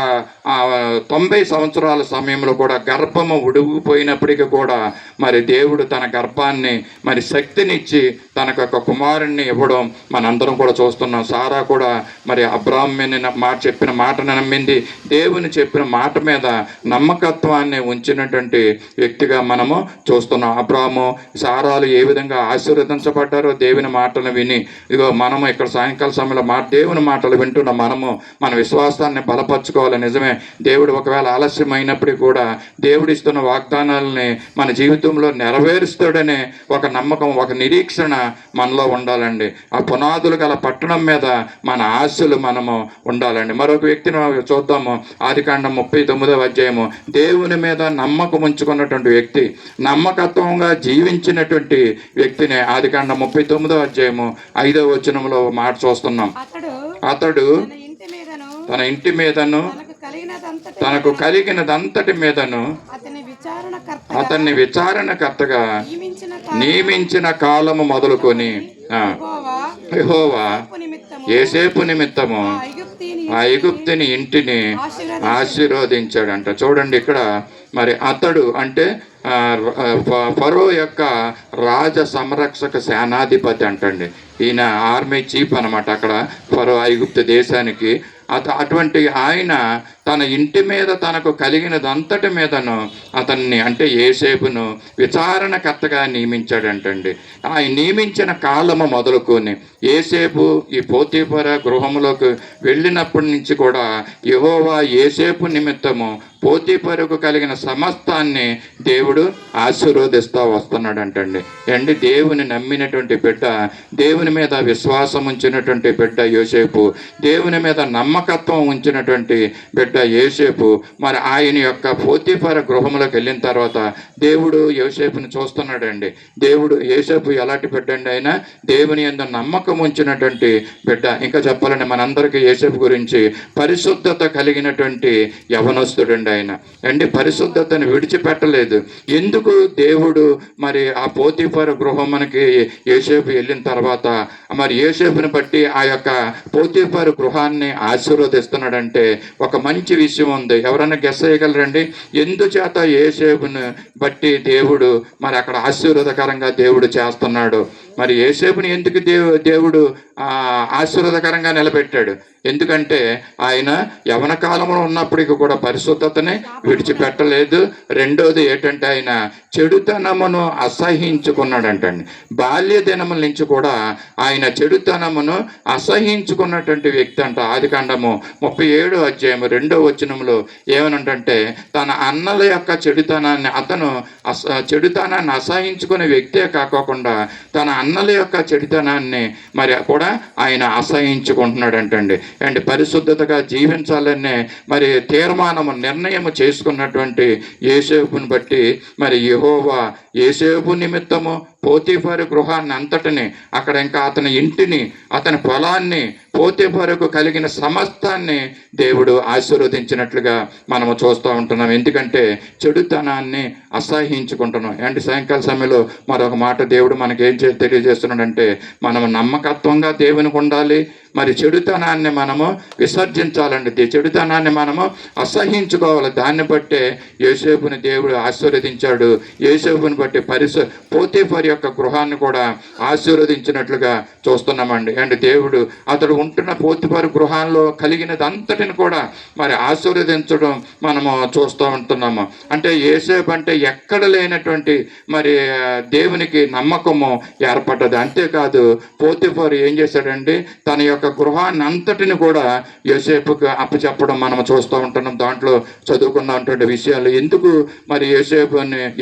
90 సంవత్సరాల సమయంలో కూడా గర్భము ఉడిగిపోయినప్పటికీ కూడా మరి దేవుడు తన గర్భాన్ని మరి శక్తినిచ్చి తనకు ఒక కుమారుణ్ణి ఇవ్వడం మనందరం కూడా చూస్తున్నాం. సారా కూడా మరి అబ్రాహాముని చెప్పిన మాటను నమ్మింది, దేవుని చెప్పిన మాట మీద నమ్మకత్వాన్ని ఉంచినటువంటి వ్యక్తిగా మనము చూస్తున్నాం. అబ్రాహాము, సారాలు ఏ విధంగా ఆశీర్వదించబడ్డారో దేవుని మాటను విని, ఇదిగో మనము ఇక్కడ సాయంకాల సమయంలో దేవుని మాటలు వింటున్న మనము మన విశ్వాసాన్ని బలపరచుకోవాలి. నిజమే, దేవుడు ఒకవేళ ఆలస్యం అయినప్పటికీ కూడా దేవుడు ఇస్తున్న వాగ్దానాలని మన జీవితంలో నెరవేరుస్తాడనే ఒక నమ్మకం, ఒక నిరీక్షణ మనలో ఉండాలండి. ఆ పునాదులు గల పట్టణం మీద మన ఆశలు మనము ఉండాలండి. మరొక వ్యక్తిని చూద్దాము. ఆదికాండం 39వ అధ్యాయము. దేవుని మీద నమ్మకం ఉంచుకున్నటువంటి వ్యక్తి, నమ్మకత్వంగా జీవించినటువంటి వ్యక్తిని ఆదికాండం 39వ అధ్యాయము 5వ వచనంలో మాట చూస్తున్నాం. అతడు తన ఇంటి మీదను తనకు కలిగినదంతటి మీదను అతన్ని విచారణకర్తగా నియమించిన కాలము మొదలుకొని యెహోవా యోసేపు నిమిత్తము ఆ ఐగుప్తుని ఇంటిని ఆశీర్వదించాడంట. చూడండి ఇక్కడ మరి అతడు అంటే ఫరో యొక్క రాజ సంరక్షక సేనాధిపతి అంటండి. ఈయన ఆర్మీ చీఫ్ అనమాట అక్కడ ఫరో ఐగుప్తు దేశానికి. అటువంటి ఆయన తన ఇంటి మీద తనకు కలిగినదంతటి మీదను అతన్ని అంటే యోసేపును విచారణకర్తగా నియమించాడంటండి. ఆయన నియమించిన కాలము మొదలుకొని యోసేపు ఈ పోతీఫర గృహంలోకి వెళ్ళినప్పటి నుంచి కూడా యెహోవా యోసేపు నిమిత్తము పోతీఫరకు కలిగిన సమస్తాన్ని దేవుడు ఆశీర్వదిస్తూ వస్తున్నాడంటండి. దేవుని నమ్మినటువంటి బిడ్డ, దేవుని మీద విశ్వాసం ఉంచినటువంటి బిడ్డ యోసేపు, దేవుని మీద నమ్మకత్వం ఉంచినటువంటి బిడ్డ యోసేపు మరి ఆయన యొక్క పోతీఫర గృహంలోకి వెళ్ళిన తర్వాత దేవుడు యోసేపుని చూస్తున్నాడండి. దేవుడు యోసేపు ఎలాంటి బిడ్డ అండి? ఆయన దేవుని యందు నమ్మకం ఉంచినటువంటి బిడ్డ. ఇంకా చెప్పాలంటే మనందరికీ యోసేపు గురించి పరిశుద్ధత కలిగినటువంటి యవనస్తుడండి ఆయన. పరిశుద్ధతను విడిచిపెట్టలేదు. ఎందుకు దేవుడు మరి ఆ పోతీఫర గృహం మనకి యోసేపు వెళ్ళిన తర్వాత మరి యోసేపుని బట్టి ఆ యొక్క పోతీఫర గృహాన్ని ఆశీర్వదిస్తున్నాడంటే ఒక మంచి విషయం ఉంది. ఎవరైనా గెస్ చేయగలరండి? ఎందుచేత యోసేపుని బట్టి దేవుడు మరి అక్కడ ఆశీర్వాదకరంగా దేవుడు చేస్తున్నాడు? మరి యోసేపుని ఎందుకు దేవుడు ఆశీర్వాదకరంగా నిలబెట్టాడు? ఎందుకంటే ఆయన యవన కాలంలో ఉన్నప్పటికీ కూడా పరిశుద్ధతని విడిచిపెట్టలేదు. రెండోది ఏంటంటే ఆయన చెడుతనమును అసహించుకున్నాడంటండి. బాల్య దినముల నుంచి కూడా ఆయన చెడుతనమును అసహించుకున్నటువంటి వ్యక్తి అంట. ఆదికాండము 37వ అధ్యాయం 2వ వచనంలో ఏమనంటే తన అన్నల యొక్క చెడుతనాన్ని అసహించుకునే వ్యక్తే కాకోకుండా తన అన్నల యొక్క చెడుతనాన్ని మరి కూడా ఆయన అసహించుకుంటున్నాడంటండి. పరిశుద్ధతగా జీవించాలనే మరి నిర్ణయం చేసుకున్నటువంటి యోసేపుని బట్టి మరి యెహోవా యోసేపు నిమిత్తము పోతీఫరు గృహాన్ని అంతటిని అక్కడ ఇంకా అతని ఇంటిని అతని పొలాన్ని పోతీఫరుకు కలిగిన సమస్తాన్ని దేవుడు ఆశీర్వదించినట్లుగా మనము చూస్తూ ఉంటున్నాం. ఎందుకంటే చెడుతనాన్ని అసహించుకుంటున్నాం. సాయంకాల సమయంలో మరొక మాట దేవుడు మనకేం తెలియజేస్తున్నాడంటే మనము నమ్మకత్వంగా దేవునికి ఉండాలి. మరి చెడుతనాన్ని మనము విసర్జించాలండి. చెడుతనాన్ని మనము అసహించుకోవాలి. దాన్ని బట్టే యోసేపుని దేవుడు ఆశీర్వదించాడు. యోసేపుని బట్టి పోతీఫర్ యొక్క గృహాన్ని కూడా ఆశీర్వదించినట్లుగా చూస్తున్నామండి. దేవుడు అతడు ఉంటున్న పోతీఫర్ గృహాల్లో కలిగినదంతటిని కూడా మరి ఆశీర్వదించడం మనము చూస్తూ ఉంటున్నాము. అంటే యోసేపు అంటే ఎక్కడ లేనటువంటి మరి దేవునికి నమ్మకము ఏర్పడ్డది. అంతేకాదు పోతీఫర్ ఏం చేశాడండి? తన యొక్క గృహాన్ని అంతటిని కూడా యోసేపుకు అప్పచెప్పడం మనం చూస్తూ ఉంటున్నాం. దాంట్లో చదువుకున్నటువంటి విషయాలు ఎందుకు మరి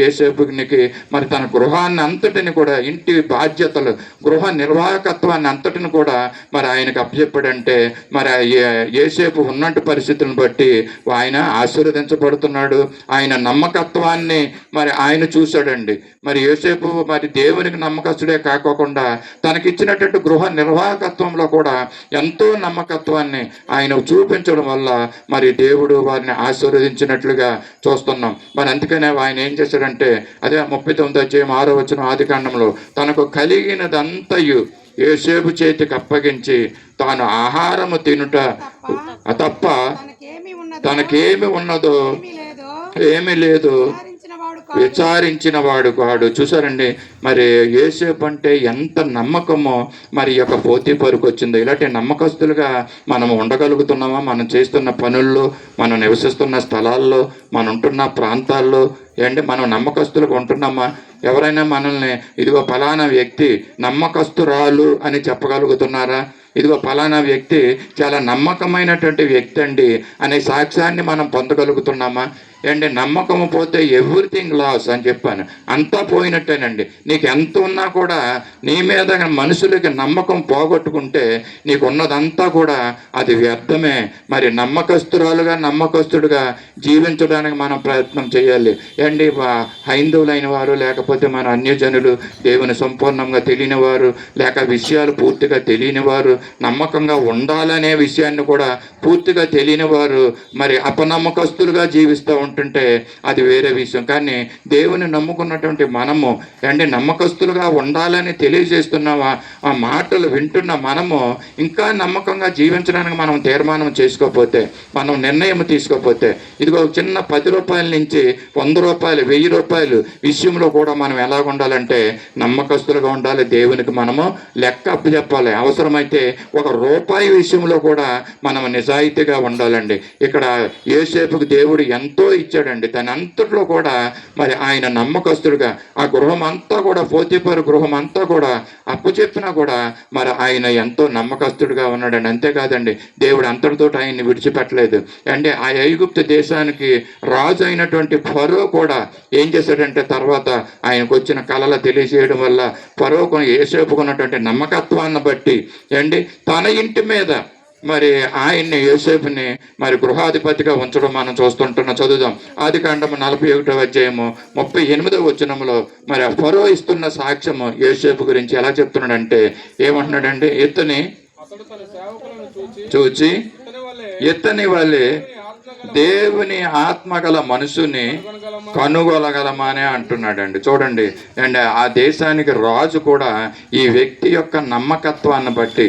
యోసేపునికి మరి తన గృహాన్ని అంతటిని కూడా ఇంటి బాధ్యతలు గృహ నిర్వాహకత్వాన్ని అంతటిని కూడా మరి ఆయనకు అప్పచెప్పాడంటే మరి యోసేపు ఉన్నట్టు పరిస్థితులను బట్టి ఆయన ఆశీర్వదించబడుతున్నాడు. ఆయన నమ్మకత్వాన్ని మరి ఆయన చూశాడండి. మరి యోసేపు మరి దేవునికి నమ్మకస్తుడే కాకోకుండా తనకిచ్చినటువంటి గృహ నిర్వాహకత్వంలో కూడా ఎంతో నమ్మకత్వాన్ని ఆయన చూపించడం వల్ల మరి దేవుడు వారిని ఆశీర్వదించినట్లుగా చూస్తున్నాం. మరి అందుకనే ఆయన ఏం చేశాడంటే అదే 39వ అధ్యాయం 6వ వచనం ఆదికాండంలో తనకు కలిగినదంతయు యోసేపు చేతికి అప్పగించి తాను ఆహారము తినుట తప్ప తనకేమి ఉన్నదో ఏమీ లేదు విచారించిన వాడు కాడు. చూసారండి మరి యోసేపు అంటే ఎంత నమ్మకమో మరి యొక్క పోతీఫరుకు వచ్చిందో. ఇలాంటి నమ్మకస్తులుగా మనం ఉండగలుగుతున్నామా? మనం చేస్తున్న పనుల్లో, మనం నివసిస్తున్న స్థలాల్లో, మనం ఉంటున్న ప్రాంతాల్లో మనం నమ్మకస్తులుగా ఉంటున్నామా? ఎవరైనా మనల్ని ఇదిగో ఫలానా వ్యక్తి నమ్మకస్తురాలు అని చెప్పగలుగుతున్నారా? ఇదిగో ఫలానా వ్యక్తి చాలా నమ్మకమైనటువంటి వ్యక్తి అండి అనే సాక్ష్యాన్ని మనం పొందగలుగుతున్నామా? నమ్మకము పోతే ఎవ్రీథింగ్ లాస్ అని చెప్పాను. అంతా పోయినట్టేనండి. నీకు ఎంత ఉన్నా కూడా నీ మీద మనుషులకి నమ్మకం పోగొట్టుకుంటే నీకు ఉన్నదంతా కూడా అది వ్యర్థమే. మరి నమ్మకస్తుడుగా జీవించడానికి మనం ప్రయత్నం చేయాలి. హైందవులైన వారు లేకపోతే మన అన్యజనులు దేవుని సంపూర్ణంగా తెలియని వారు లేక విషయాలు పూర్తిగా తెలియని వారు నమ్మకంగా ఉండాలనే విషయాన్ని కూడా పూర్తిగా తెలియని వారు మరి అపనమ్మకస్తులుగా జీవిస్తూ ఉంటుంటే అది వేరే విషయం. కానీ దేవుని నమ్ముకున్నటువంటి మనము నమ్మకస్తులుగా ఉండాలని తెలియజేస్తున్న ఆ మాటలు వింటున్న మనము ఇంకా నమ్మకంగా జీవించడానికి మనం తీర్మానం చేసుకోకపోతే, మనం నిర్ణయం తీసుకోకపోతే, ఇదిగో చిన్న 10 రూపాయల నుంచి 100 రూపాయలు 1000 రూపాయలు విషయంలో కూడా మనం ఎలా ఉండాలంటే నమ్మకస్తులుగా ఉండాలి. దేవునికి మనము లెక్క అప్పచెప్పాలి. అవసరమైతే 1 రూపాయి విషయంలో కూడా మనం నిజాయితీగా ఉండాలండి. ఇక్కడ యోసేపుకు దేవుడు ఎంతో ఇచ్చాడండి. దాని అంతట్లో కూడా మరి ఆయన నమ్మకస్తుడుగా ఆ గృహం అంతా కూడా పోతీఫరు గృహం అంతా కూడా అప్పచెప్పినా కూడా మరి ఆయన ఎంతో నమ్మకస్తుడుగా ఉన్నాడండి. అంతేకాదండి, దేవుడు అంతటితో ఆయన్ని విడిచిపెట్టలేదు. ఆ ఐగుప్తు దేశానికి రాజు అయినటువంటి ఫరో కూడా ఏం చేశాడంటే తర్వాత ఆయనకు వచ్చిన కళలు తెలియజేయడం వల్ల ఫరోకు యోసేపుకున్నటువంటి నమ్మకత్వాన్ని బట్టి తన ఇంటి మీద మరి ఆయన్ని యోసేపుని మరి గృహాధిపతిగా ఉంచడం మనం చూస్తుంటున్నాం. చదువుదాం. ఆదికాండము 41వ అధ్యాయము 38వ వచనంలో మరి ఫరో ఇస్తున్న సాక్ష్యము యోసేపు గురించి ఎలా చెప్తున్నాడంటే ఏమంటున్నాడంటే, ఇతని చూచి ఇతని వలె దేవుని ఆత్మగల మనసుని కనుగొనగలమనే అంటున్నాడండి. చూడండి, ఆ దేశానికి రాజు కూడా ఈ వ్యక్తి యొక్క నమ్మకత్వాన్ని బట్టి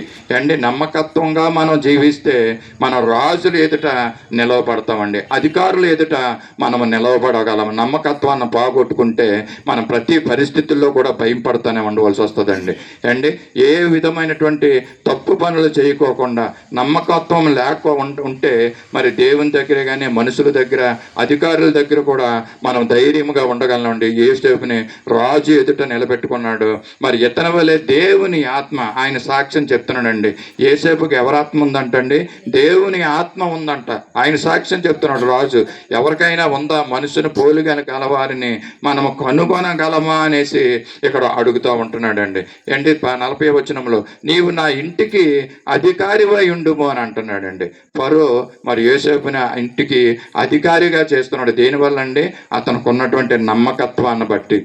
నమ్మకత్వంగా మనం జీవిస్తే మనం రాజుల ఎదుట నిలవబడతామండి, అధికారుల ఎదుట మనం నిలవబడగలం. నమ్మకత్వాన్ని పోగొట్టుకుంటే మనం ప్రతి పరిస్థితుల్లో కూడా భయపడుతూనే ఉండవలసి వస్తుందండి. ఏ విధమైనటువంటి తప్పు పనులు చేయకోకుండా నమ్మకత్వం లేక ఉంటే మరి దేవుని దగ్గర కానీ మనుషుల దగ్గర అధికారుల దగ్గర కూడా మనం ధైర్యంగా ఉండగలండి. యోసేపుని రాజు ఎదుట నిలబెట్టుకున్నాడు. మరి ఇతని వలె దేవుని ఆత్మ, ఆయన సాక్ష్యం చెప్తున్నాడండి. యోసేపుకి ఎవరి ఆత్మ ఉందంటండి? దేవుని ఆత్మ ఉందంట. ఆయన సాక్ష్యం చెప్తున్నాడు. రాజు ఎవరికైనా ఉందా మనుషుని పోలిగన కలవారిని మనము కనుగొనగలమా అనేసి ఇక్కడ అడుగుతూ ఉంటున్నాడండి. 40వ వచనంలో నీవు నా ఇంటికి అధికారివై ఉండుము అని అంటున్నాడండి. ఫరో మరి యోసేపుని ఇంటికి అధికారిగా చేస్తున్నాడు. దేనివల్ల అండి? అతనికి ఉన్నటువంటి నమ్మకత్వాన్ని బట్టి.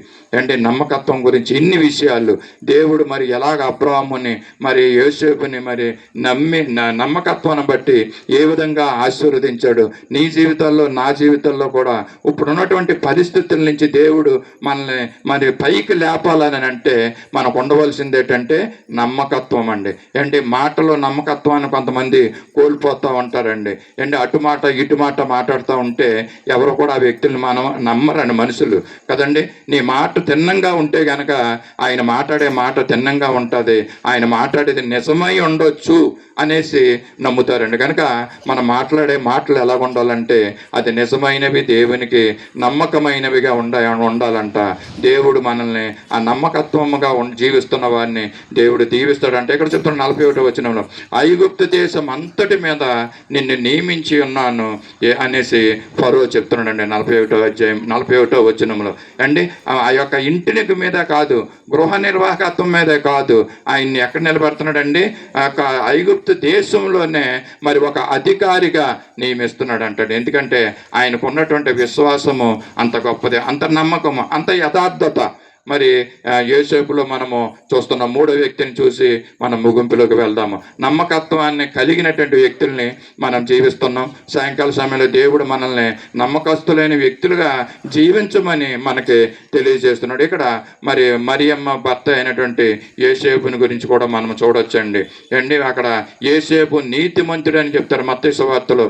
నమ్మకత్వం గురించి ఇన్ని విషయాలు దేవుడు మరి ఎలాగ అబ్రాహాముని మరి యోసేపుని మరి నమ్మకత్వాన్ని బట్టి ఏ విధంగా ఆశీర్వదించాడు. నీ జీవితాల్లో నా జీవితాల్లో కూడా ఇప్పుడున్నటువంటి పరిస్థితుల నుంచి దేవుడు మనల్ని మరి పైకి లేపాలని అంటే మనకు ఉండవలసింది ఏంటంటే నమ్మకత్వం అండి. మాటలో నమ్మకత్వాన్ని కొంతమంది కోల్పోతూ ఉంటారండి. అటు మాట ఇటు మాట మాట్లాడుతూ ఉంటే ఎవరు కూడా ఆ వ్యక్తులను మనం నమ్మరండి మనుషులు కదండి. నీ మాట తిన్నంగా ఉంటే గనక ఆయన మాట్లాడే మాట తిన్నంగా ఉంటుంది, ఆయన మాట్లాడేది నిజమై ఉండొచ్చు అనేసి నమ్ముతారండి. కనుక మనం మాట్లాడే మాటలు ఎలా ఉండాలంటే అది నిజమైనవి, దేవునికి నమ్మకమైనవిగా ఉండాలంట. దేవుడు మనల్ని ఆ నమ్మకత్వముగా జీవిస్తున్న వారిని దేవుడు దీవిస్తాడంటే ఇక్కడ చెప్తున్న 41వ వచనంలో ఐగుప్తు దేశం అంతటి మీద నిన్ను నియమించి ఉన్నాను అనేసి ఫరో చెప్తున్నాడండి. 41వ అధ్యాయం 41వ వచనంలో ఆ యొక్క ఇంటికి మీద కాదు, గృహ నిర్వాహకత్వం మీదే కాదు, ఆయన్ని ఎక్కడ నిలబెడుతున్నాడండి? ఐగుప్తు దేశంలోనే మరి ఒక అధికారిగా నియమిస్తున్నాడు అంటాడు. ఎందుకంటే ఆయనకు ఉన్నటువంటి విశ్వాసము అంత గొప్పది, అంత నమ్మకము, అంత యథార్థత. మరి యోసేపులో మనము చూస్తున్న 3వ వ్యక్తిని చూసి మనం ముగింపులోకి వెళ్దాము. నమ్మకత్వాన్ని కలిగినటువంటి వ్యక్తుల్ని మనం జీవిస్తున్నాం. సాయంకాల సమయంలో దేవుడు మనల్ని నమ్మకస్తులైన వ్యక్తులుగా జీవించమని మనకి తెలియజేస్తున్నాడు. ఇక్కడ మరి మరియమ్మ భర్త అయినటువంటి యోసేపుని గురించి కూడా మనం చూడొచ్చండి. అక్కడ యోసేపు నీతిమంతుడు అని చెప్తారు మత్తయి సువార్తలో.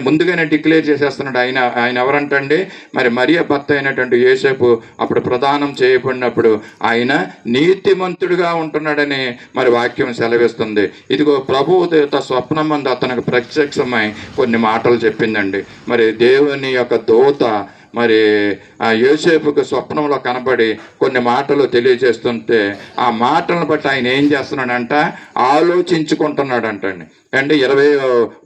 ముందుగానే డిక్లేర్ చేసేస్తున్నాడు. ఆయన ఎవరంటండి? మరి మరియ భర్త అయినటువంటి యోసేపు అప్పుడు ప్రదానం చేయబడి ఉన్నప్పుడు ఆయన నీతిమంతుడిగా ఉంటున్నాడని మరి వాక్యం సెలవిస్తుంది. ఇదిగో ప్రభువు దేవత స్వప్నం మందు అతనికి ప్రత్యక్షమై కొన్ని మాటలు చెప్పిందండి. మరి దేవుని యొక్క దూత మరి యోసేపుకు స్వప్నంలో కనబడి కొన్ని మాటలు తెలియజేస్తుంటే ఆ మాటలను బట్టి ఆయన ఏం చేస్తున్నాడంట? ఆలోచించుకుంటున్నాడంటండి. 20వ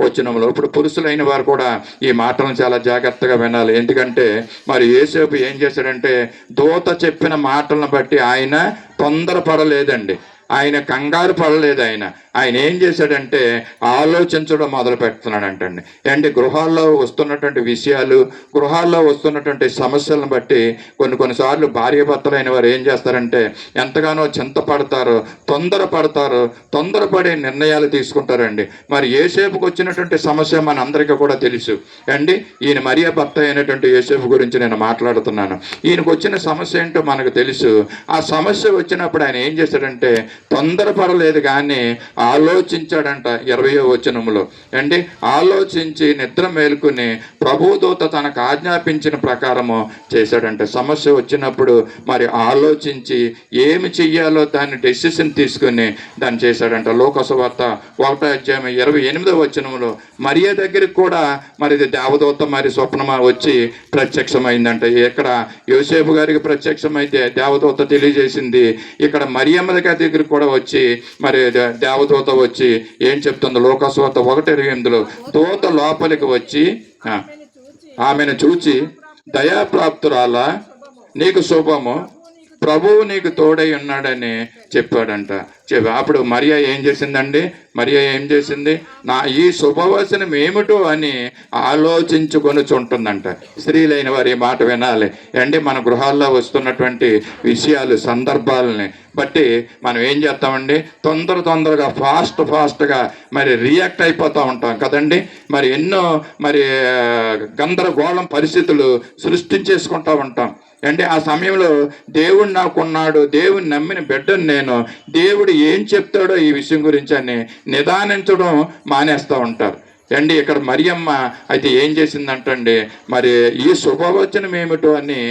వచనంలో ఇప్పుడు పురుషులైన వారు కూడా ఈ మాటలను చాలా జాగ్రత్తగా వినాలి. ఎందుకంటే మరి యోసేపు ఏం చేశాడంటే దూత చెప్పిన మాటలను బట్టి ఆయన తొందరపడలేదండి. ఆయన కంగారు పడలేదు. ఆయన ఏం చేశాడంటే ఆలోచించడం మొదలు పెడుతున్నాడంటండి. అంటే గృహాల్లో వస్తున్నటువంటి విషయాలు, గృహాల్లో వస్తున్నటువంటి సమస్యలను బట్టి కొన్నిసార్లు భార్యాభర్తలైన వారు ఏం చేస్తారంటే ఎంతగానో చింతపడతారు, తొందరపడే నిర్ణయాలు తీసుకుంటారండి. మరి యోసేపుకు వచ్చినటువంటి సమస్య మన అందరికీ కూడా తెలుసు అండి. ఈయన మరియా భర్త అయినటువంటి యోసేపు గురించి నేను మాట్లాడుతున్నాను. ఈయనకు వచ్చిన సమస్య ఏంటో మనకు తెలుసు. ఆ సమస్య వచ్చినప్పుడు ఆయన ఏం చేశాడంటే తొందరపడలేదు, కానీ ఆలోచించాడంట. 20వ వచనంలో అండి, ఆలోచించి నిద్ర మేలుకుని ప్రభుదూత తనకు ఆజ్ఞాపించిన ప్రకారము చేశాడంట. సమస్య వచ్చినప్పుడు మరి ఆలోచించి ఏమి చెయ్యాలో దాన్ని డెసిషన్ తీసుకుని దాన్ని చేశాడంట. లోకసువార్త 1:28 వచనంలో మరియా దగ్గరికి కూడా మరి దేవదూత మరి స్వప్నమా వచ్చి ప్రత్యక్షమైందంట. ఇక్కడ యోసేపు గారికి ప్రత్యక్షమైతే దేవదూత తెలియజేసింది. ఇక్కడ మరియమ్మ దగ్గర కూడా వచ్చి మరి దేవదూత వచ్చి ఏం చెప్తుందో లోకసువార్త 1:28లో దూత లోపలికి వచ్చి ఆమెను చూచి, దయాప్రాప్తురాల, నీకు శుభము, ప్రభువు నీకు తోడై ఉన్నాడని చెప్పాడంట. అప్పుడు మరియా ఏం చేసిందండి? మరియా ఏం చేసింది? నా ఈ శుభవచనం ఏమిటో అని ఆలోచించుకొని చుంటుందంట. స్త్రీలైన వారి మాట వినాలి అండి. మన గృహాల్లో వస్తున్నటువంటి విషయాలు, సందర్భాలని బట్టి మనం ఏం చేస్తామండి? తొందరగా ఫాస్ట్గా మరి రియాక్ట్ అయిపోతూ ఉంటాం కదండి. మరి ఎన్నో మరి గందరగోళం పరిస్థితులు సృష్టించేసుకుంటూ ఉంటాం అంటే ఆ సమయంలో దేవుడు నాకున్నాడు, దేవుని నమ్మిన బిడ్డను నేను, దేవుడు ఏం చెప్తాడో ఈ విషయం గురించి అని నిదానించడం మానేస్తూ ఉంటారు అండి. ఇక్కడ మరియమ్మ అయితే ఏం చేసిందంటండి, మరి ఈ శుభవచనం ఏమిటో అని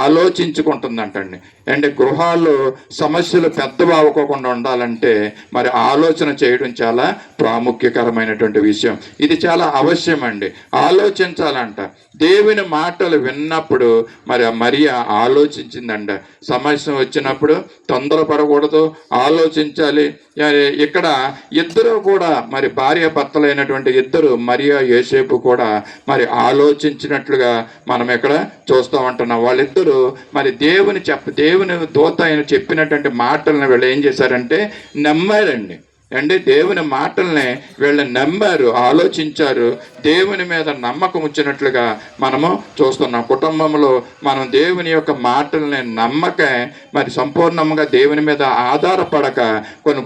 ఆలోచించుకుంటుందంటండి. అంటే గృహాల్లో సమస్యలు పెద్దవి అవ్వకుండా ఉండాలంటే మరి ఆలోచన చేయడం చాలా ప్రాముఖ్యకరమైనటువంటి విషయం. ఇది చాలా అవశ్యం అండి. ఆలోచించాలంట. దేవుని మాటలు విన్నప్పుడు మరి మరియా ఆలోచించిందంట. సమస్య వచ్చినప్పుడు తొందరపడకూడదు, ఆలోచించాలి. ఇక్కడ ఇద్దరు కూడా మరి భార్యాభర్తలైనటువంటి ఇద్దరు మరియా యోసేపు కూడా మరి ఆలోచించినట్లుగా మనం ఇక్కడ చూస్తూ ఉంటున్నాం. వాళ్ళిద్దరూ మరి దేవుని దూత ఆయన చెప్పినటువంటి మాటలను వీళ్ళు ఏం చేశారంటే నమ్మారండి. అంటే దేవుని మాటల్ని వీళ్ళు నమ్మారు, ఆలోచించారు, దేవుని మీద నమ్మకం ఉంచినట్లుగా మనము చూస్తున్నాం. కుటుంబంలో మనం దేవుని యొక్క మాటల్ని నమ్మక మరి సంపూర్ణంగా దేవుని మీద ఆధారపడక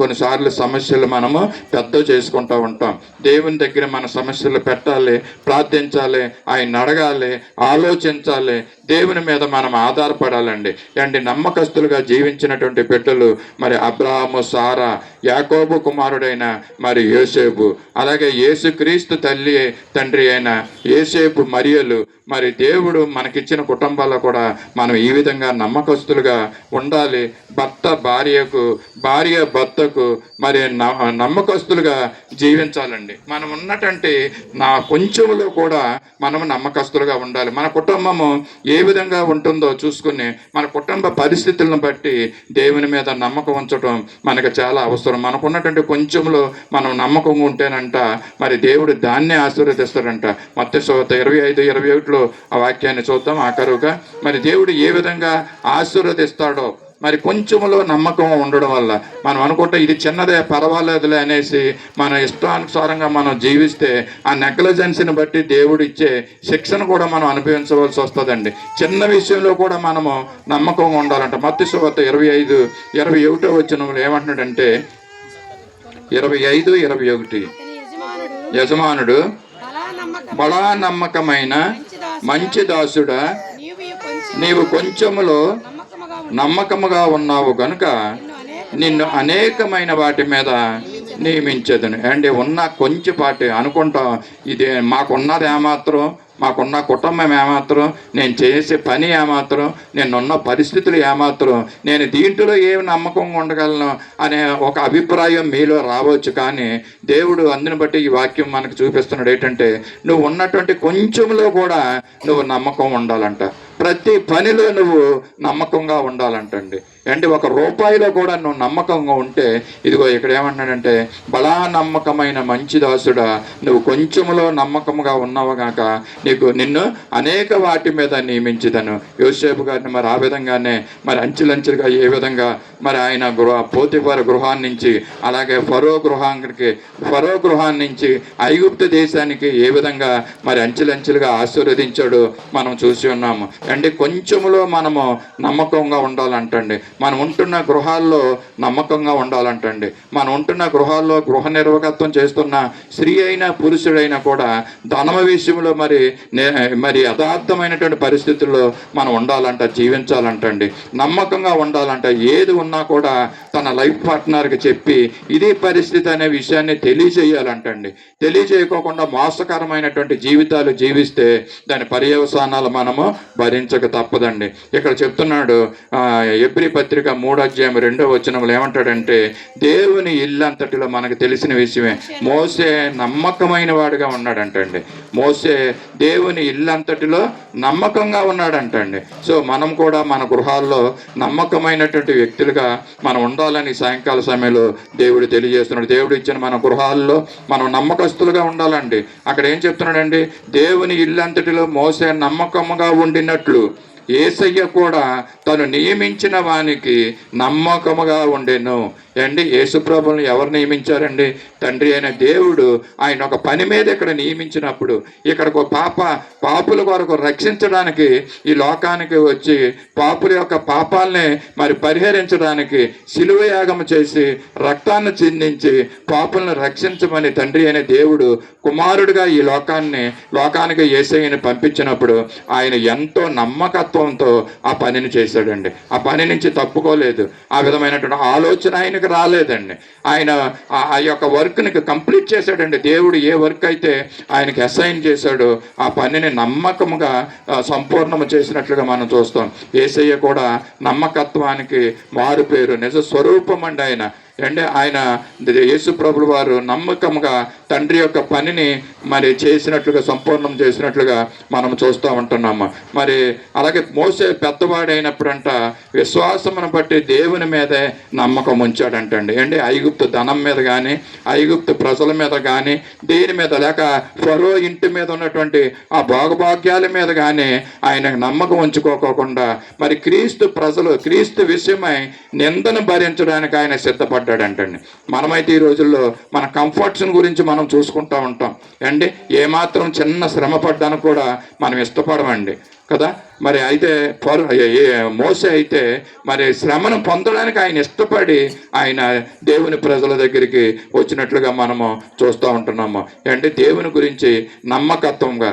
కొన్నిసార్లు సమస్యలు మనము పెద్ద చేసుకుంటూ ఉంటాం. దేవుని దగ్గర మన సమస్యలు పెట్టాలి, ప్రార్థించాలి, ఆయన అడగాలి, ఆలోచించాలి, దేవుని మీద మనం ఆధారపడాలండి. అంటే నమ్మకస్తులుగా జీవించినటువంటి బిడ్డలు మరి అబ్రాహాము, సారా, యాకోబు కుమారుడైన మరి యోసేపు, అలాగే యేసుక్రీస్తు తండ్రి అయిన యోసేపు, మరియలు, మరి దేవుడు మనకిచ్చిన కుటుంబాల్లో కూడా మనం ఈ విధంగా నమ్మకస్తులుగా ఉండాలి. భర్త భార్యకు, భార్య భర్తకు మరి నమ్మకస్తులుగా జీవించాలండి. మనం ఉన్నటువంటి కొంచెంలో కూడా మనము నమ్మకస్తులుగా ఉండాలి. మన కుటుంబము ఏ విధంగా ఉంటుందో చూసుకుని మన కుటుంబ పరిస్థితులను బట్టి దేవుని మీద నమ్మకం ఉంచడం మనకు చాలా అవసరం. మనకున్నటువంటి కొంచెంలో మనం నమ్మకం ఉంటేనంట మరి దేవుడు దాన్నే ఆశీర్వదిస్తాడంట. మత్తయి సువార్త 25:21 ఆ వాక్యాన్ని చూద్దాం ఆఖరుగా. మరి దేవుడు ఏ విధంగా ఆశీర్వదిస్తాడో మరి కొంచెంలో నమ్మకం ఉండడం వల్ల మనం అనుకుంటే ఇది చిన్నదే పర్వాలేదులే అనేసి మన ఇష్టానుసారంగా మనం జీవిస్తే ఆ నెగ్లిజెన్స్ని బట్టి దేవుడు ఇచ్చే శిక్షను కూడా మనం అనుభవించవలసి వస్తుందండి. చిన్న విషయంలో కూడా మనము నమ్మకంగా ఉండాలంట. మత్తయి సువార్త 25:21 వచనంలో ఏమంటున్నాడంటే 25:21 యజమానుడు బలా నమ్మకమైన మంచి దాసుడా, నీవు కొంచెములో నమ్మకముగా ఉన్నావు గనుక నిన్ను అనేకమైన వాటి మీద నియమించదును. అంటే ఉన్న కొంచెంపాటి అనుకుంటాం, ఇది మాకున్నది ఏమాత్రం, మాకున్న కుటుంబం ఏమాత్రం, నేను చేసే పని ఏమాత్రం, నేనున్న పరిస్థితులు ఏమాత్రం, నేను దీంట్లో ఏమి నమ్మకంగా ఉండగలను అనే ఒక అభిప్రాయం మీలో రావచ్చు. కానీ దేవుడు అందుని బట్టి ఈ వాక్యం మనకు చూపిస్తున్నాడు ఏంటంటే నువ్వు ఉన్నటువంటి కొంచెంలో కూడా నువ్వు నమ్మకం ఉండాలంట. ప్రతి పనిలో నువ్వు నమ్మకంగా ఉండాలంటండి. అంటే ఒక రూపాయిలో కూడా నువ్వు నమ్మకంగా ఉంటే, ఇదిగో ఇక్కడ ఏమన్నాడంటే, బలా నమ్మకమైన మంచి దాసుడా, నువ్వు కొంచెములో నమ్మకంగా ఉన్నావుగాక నిన్ను అనేక వాటి మీద నియమించుదను. యోసేపు గారిని మరి ఆ విధంగానే మరి అంచెలంచెలుగా ఏ విధంగా మరి ఆయన పోతిఫర్ గృహాన్ని నుంచి, అలాగే ఫరో గృహాన్ని నుంచి ఐగుప్తు దేశానికి ఏ విధంగా మరి అంచెలంచెలుగా ఆశీర్వదించాడు మనం చూసి ఉన్నాము. అంటే కొంచెములో మనము నమ్మకంగా ఉండాలంటండి. మనం ఉంటున్న గృహాల్లో నమ్మకంగా ఉండాలంటండి. మనం ఉంటున్న గృహాల్లో గృహ నిర్వాహకత్వం చేస్తున్న స్త్రీ అయినా పురుషుడైనా కూడా ధనమ విషయంలో మరి యథార్థమైనటువంటి పరిస్థితుల్లో మనం ఉండాలంట, జీవించాలంటండి. నమ్మకంగా ఉండాలంట. ఏది ఉన్నా కూడా తన లైఫ్ పార్ట్నర్కి చెప్పి ఇది పరిస్థితి అనే విషయాన్ని తెలియజేయాలంటండి. తెలియజేయకోకుండా మోసకరమైనటువంటి జీవితాలు జీవిస్తే దాని పర్యవసానాలు మనము భరించక తప్పదండి. ఇక్కడ చెప్తున్నాడు ఎబ్రీ పత్రిక 3:2 ఏమంటాడంటే, దేవుని ఇల్లంతటిలో మనకు తెలిసిన విషయమే మోసే నమ్మకమైన వాడుగా ఉన్నాడంటండి. మోసే దేవుని ఇల్లంతటిలో నమ్మకంగా ఉన్నాడంటండి. సో మనం కూడా మన గృహాల్లో నమ్మకమైనటువంటి వ్యక్తులుగా మనం ఉండాలని సాయంకాల సమయంలో దేవుడు తెలియజేస్తున్నాడు. దేవుడు ఇచ్చిన మన గృహాల్లో మనం నమ్మకస్తులుగా ఉండాలండి. అక్కడ ఏం చెప్తున్నాడండి, దేవుని ఇల్లంతటిలో మోసే నమ్మకముగా ఉండినట్లు యేసయ్య కూడా తను నియమించిన వానికి నమ్మకముగా ఉండెను. యేసుప్రభుని ఎవరు నియమించారండి? తండ్రి అయిన దేవుడు ఆయన ఒక పని మీద ఇక్కడ నియమించినప్పుడు, ఇక్కడికి పాపుల కొరకు రక్షించడానికి ఈ లోకానికి వచ్చి పాపుల యొక్క పాపాలని మరి పరిహరించడానికి శిలువ యాగం చేసి రక్తాన్ని చిందించి పాపులను రక్షించమని తండ్రి అయిన దేవుడు కుమారుడిగా ఈ లోకానికి యేసయ్యని పంపించినప్పుడు ఆయన ఎంతో నమ్మకత్వంతో ఆ పనిని చేశాడండి. ఆ పని నుంచి తప్పుకోలేదు. ఆ విధమైనటువంటి ఆలోచన ఆయనకు రాలేదండి. ఆయన ఆ యొక్క వర్క్ని కంప్లీట్ చేశాడండి. దేవుడు ఏ వర్క్ అయితే ఆయనకి అసైన్ చేశాడో ఆ పనిని నమ్మకముగా సంపూర్ణము చేసినట్లుగా మనం చూస్తాం. యేసయ్య కూడా నమ్మకత్వానికి మారు పేరు, నిజ స్వరూపం అండి ఆయన యేసు ప్రభువు వారు నమ్మకంగా తండ్రి యొక్క పనిని మరి చేసినట్లుగా, సంపూర్ణం చేసినట్లుగా మనం చూస్తూ ఉంటున్నాము. మరి అలాగే మోసే పెద్దవాడైనప్పుడంట విశ్వాసమును బట్టి దేవుని మీదే నమ్మకం ఉంచాడంటండి. ఐగుప్తు ధనం మీద కానీ, ఐగుప్తు ప్రజల మీద కానీ, దేని మీద లేక ఫరో ఇంటి మీద ఉన్నటువంటి ఆ భోగభాగ్యాల మీద కానీ ఆయన నమ్మకం ఉంచుకోకుండా మరి క్రీస్తు విషయమై నిందను భరించడానికి ఆయన సిద్ధపడ్డాడంటండి. మనమైతే ఈ రోజుల్లో మన కంఫర్ట్స్ గురించి మనం చూసుకుంటూ ఉంటాం ఏమాత్రం చిన్న శ్రమ పడ్డాను కూడా మనం ఇష్టపడమండి కదా. మరి అయితే మోసే అయితే మరి శ్రమను పొందడానికి ఆయన ఇష్టపడి ఆయన దేవుని ప్రజల దగ్గరికి వచ్చినట్లుగా మనము చూస్తూ ఉంటున్నాము. దేవుని గురించి నమ్మకత్వంగా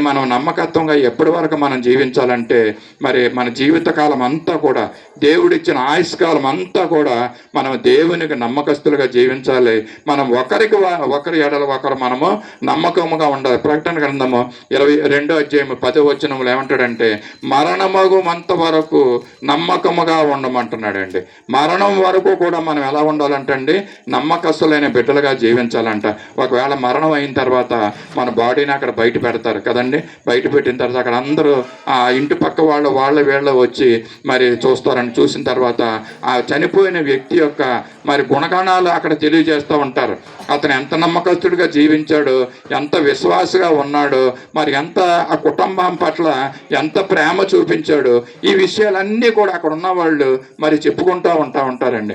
మనం నమ్మకత్వంగా ఎప్పటి వరకు మనం జీవించాలంటే మరి మన జీవితకాలం అంతా కూడా, దేవుడిచ్చిన ఆయుష్కాలం అంతా కూడా మనం దేవునికి నమ్మకస్తులుగా జీవించాలి. మనం ఒకరి ఎడల ఒకరు మనము నమ్మకముగా ఉండాలి. ప్రకటన గ్రంథము 22:10 ఏమంటాడంటే, మరణమగుమంత వరకు నమ్మకముగా ఉండమంటున్నాడండి. మరణం వరకు కూడా మనం ఎలా ఉండాలంటండి, నమ్మకస్తులైన బిడ్డలుగా జీవించాలంట. ఒకవేళ మరణం అయిన తర్వాత మన బాడీని అక్కడ బయట పెడతారు కదండి. బయట పెట్టిన తర్వాత అక్కడ అందరూ ఆ ఇంటి పక్క వీళ్ళు వచ్చి మరి చూస్తారని, చూసిన తర్వాత ఆ చనిపోయిన వ్యక్తి యొక్క మరి గుణగణాలు అక్కడ తెలియజేస్తూ ఉంటారు. అతను ఎంత నమ్మకస్తుడిగా జీవించాడు, ఎంత విశ్వాసగా ఉన్నాడు, మరి ఎంత ఆ కుటుంబం పట్ల ఎంత ప్రేమ చూపించాడు, ఈ విషయాలన్నీ కూడా అక్కడ ఉన్న వాళ్ళు మరి చెప్పుకుంటూ ఉంటారండి.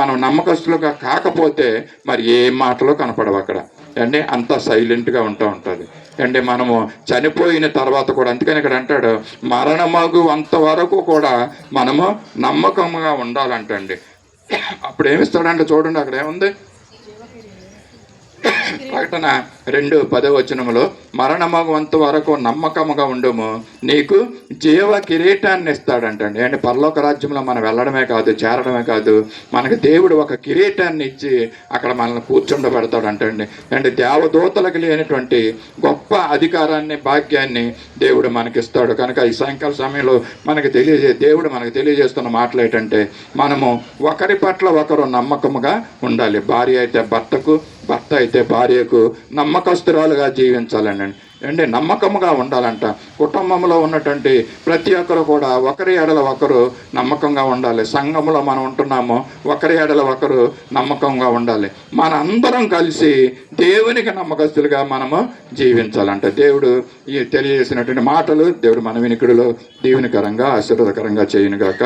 మనం నమ్మకస్తులుగా కాకపోతే మరి ఏ మాటలో కనపడవు అక్కడ అంతా సైలెంట్గా ఉంటుంది. మనము చనిపోయిన తర్వాత కూడా, అందుకని ఇక్కడ అంటాడు మరణమగు అంతవరకు కూడా మనము నమ్మకంగా ఉండాలంటండి. అప్పుడు ఏమిస్తాడంటే చూడండి, అక్కడ ఏముంది, ప్రకటన 2:10 మరణమగువంత వరకు నమ్మకముగా ఉండుము, నీకు జీవ కిరీటాన్ని ఇస్తాడంటండి. పరలోక రాజ్యంలో మనం వెళ్ళడమే కాదు, చేరడమే కాదు, మనకి దేవుడు ఒక కిరీటాన్ని ఇచ్చి అక్కడ మనల్ని కూర్చుండబెడతాడంటండి. దేవదూతలకు లేనటువంటి గొప్ప అధికారాన్ని, భాగ్యాన్ని దేవుడు మనకిస్తాడు. కనుక ఈ సాయంకాల సమయంలో దేవుడు మనకు తెలియజేస్తున్న మాటలు ఏంటంటే, మనము ఒకరి పట్ల ఒకరు నమ్మకముగా ఉండాలి. భార్య అయితే భర్తకు, భర్త అయితే భార్యకు నమ్మకస్తురాలుగా జీవించాలండి. అంటే నమ్మకముగా ఉండాలంట. కుటుంబంలో ఉన్నటువంటి ప్రతి ఒక్కరు కూడా ఒకరి ఎడల ఒకరు నమ్మకంగా ఉండాలి. సంఘంలో మనం ఉంటున్నాము, ఒకరి ఎడల ఒకరు నమ్మకంగా ఉండాలి. మనందరం కలిసి దేవునికి నమ్మకస్తులుగా మనము జీవించాలంట. దేవుడు ఈ తెలియజేసినటువంటి మాటలు దేవుడు మన వినికిడిలో దీవెనకరంగా ఆశీర్వాదకరంగా చేయనుగాక.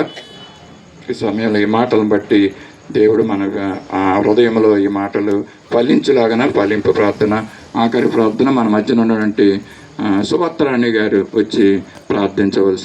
ఈ సమయంలో ఈ మాటలను బట్టి దేవుడు మన హృదయంలో ఈ మాటలు ఫలించులాగా ఫలింపు ప్రార్థన, ఆఖరి ప్రార్థన మన మధ్యన ఉన్నటువంటి సుభద్రాణి గారు వచ్చి ప్రార్థించవలసి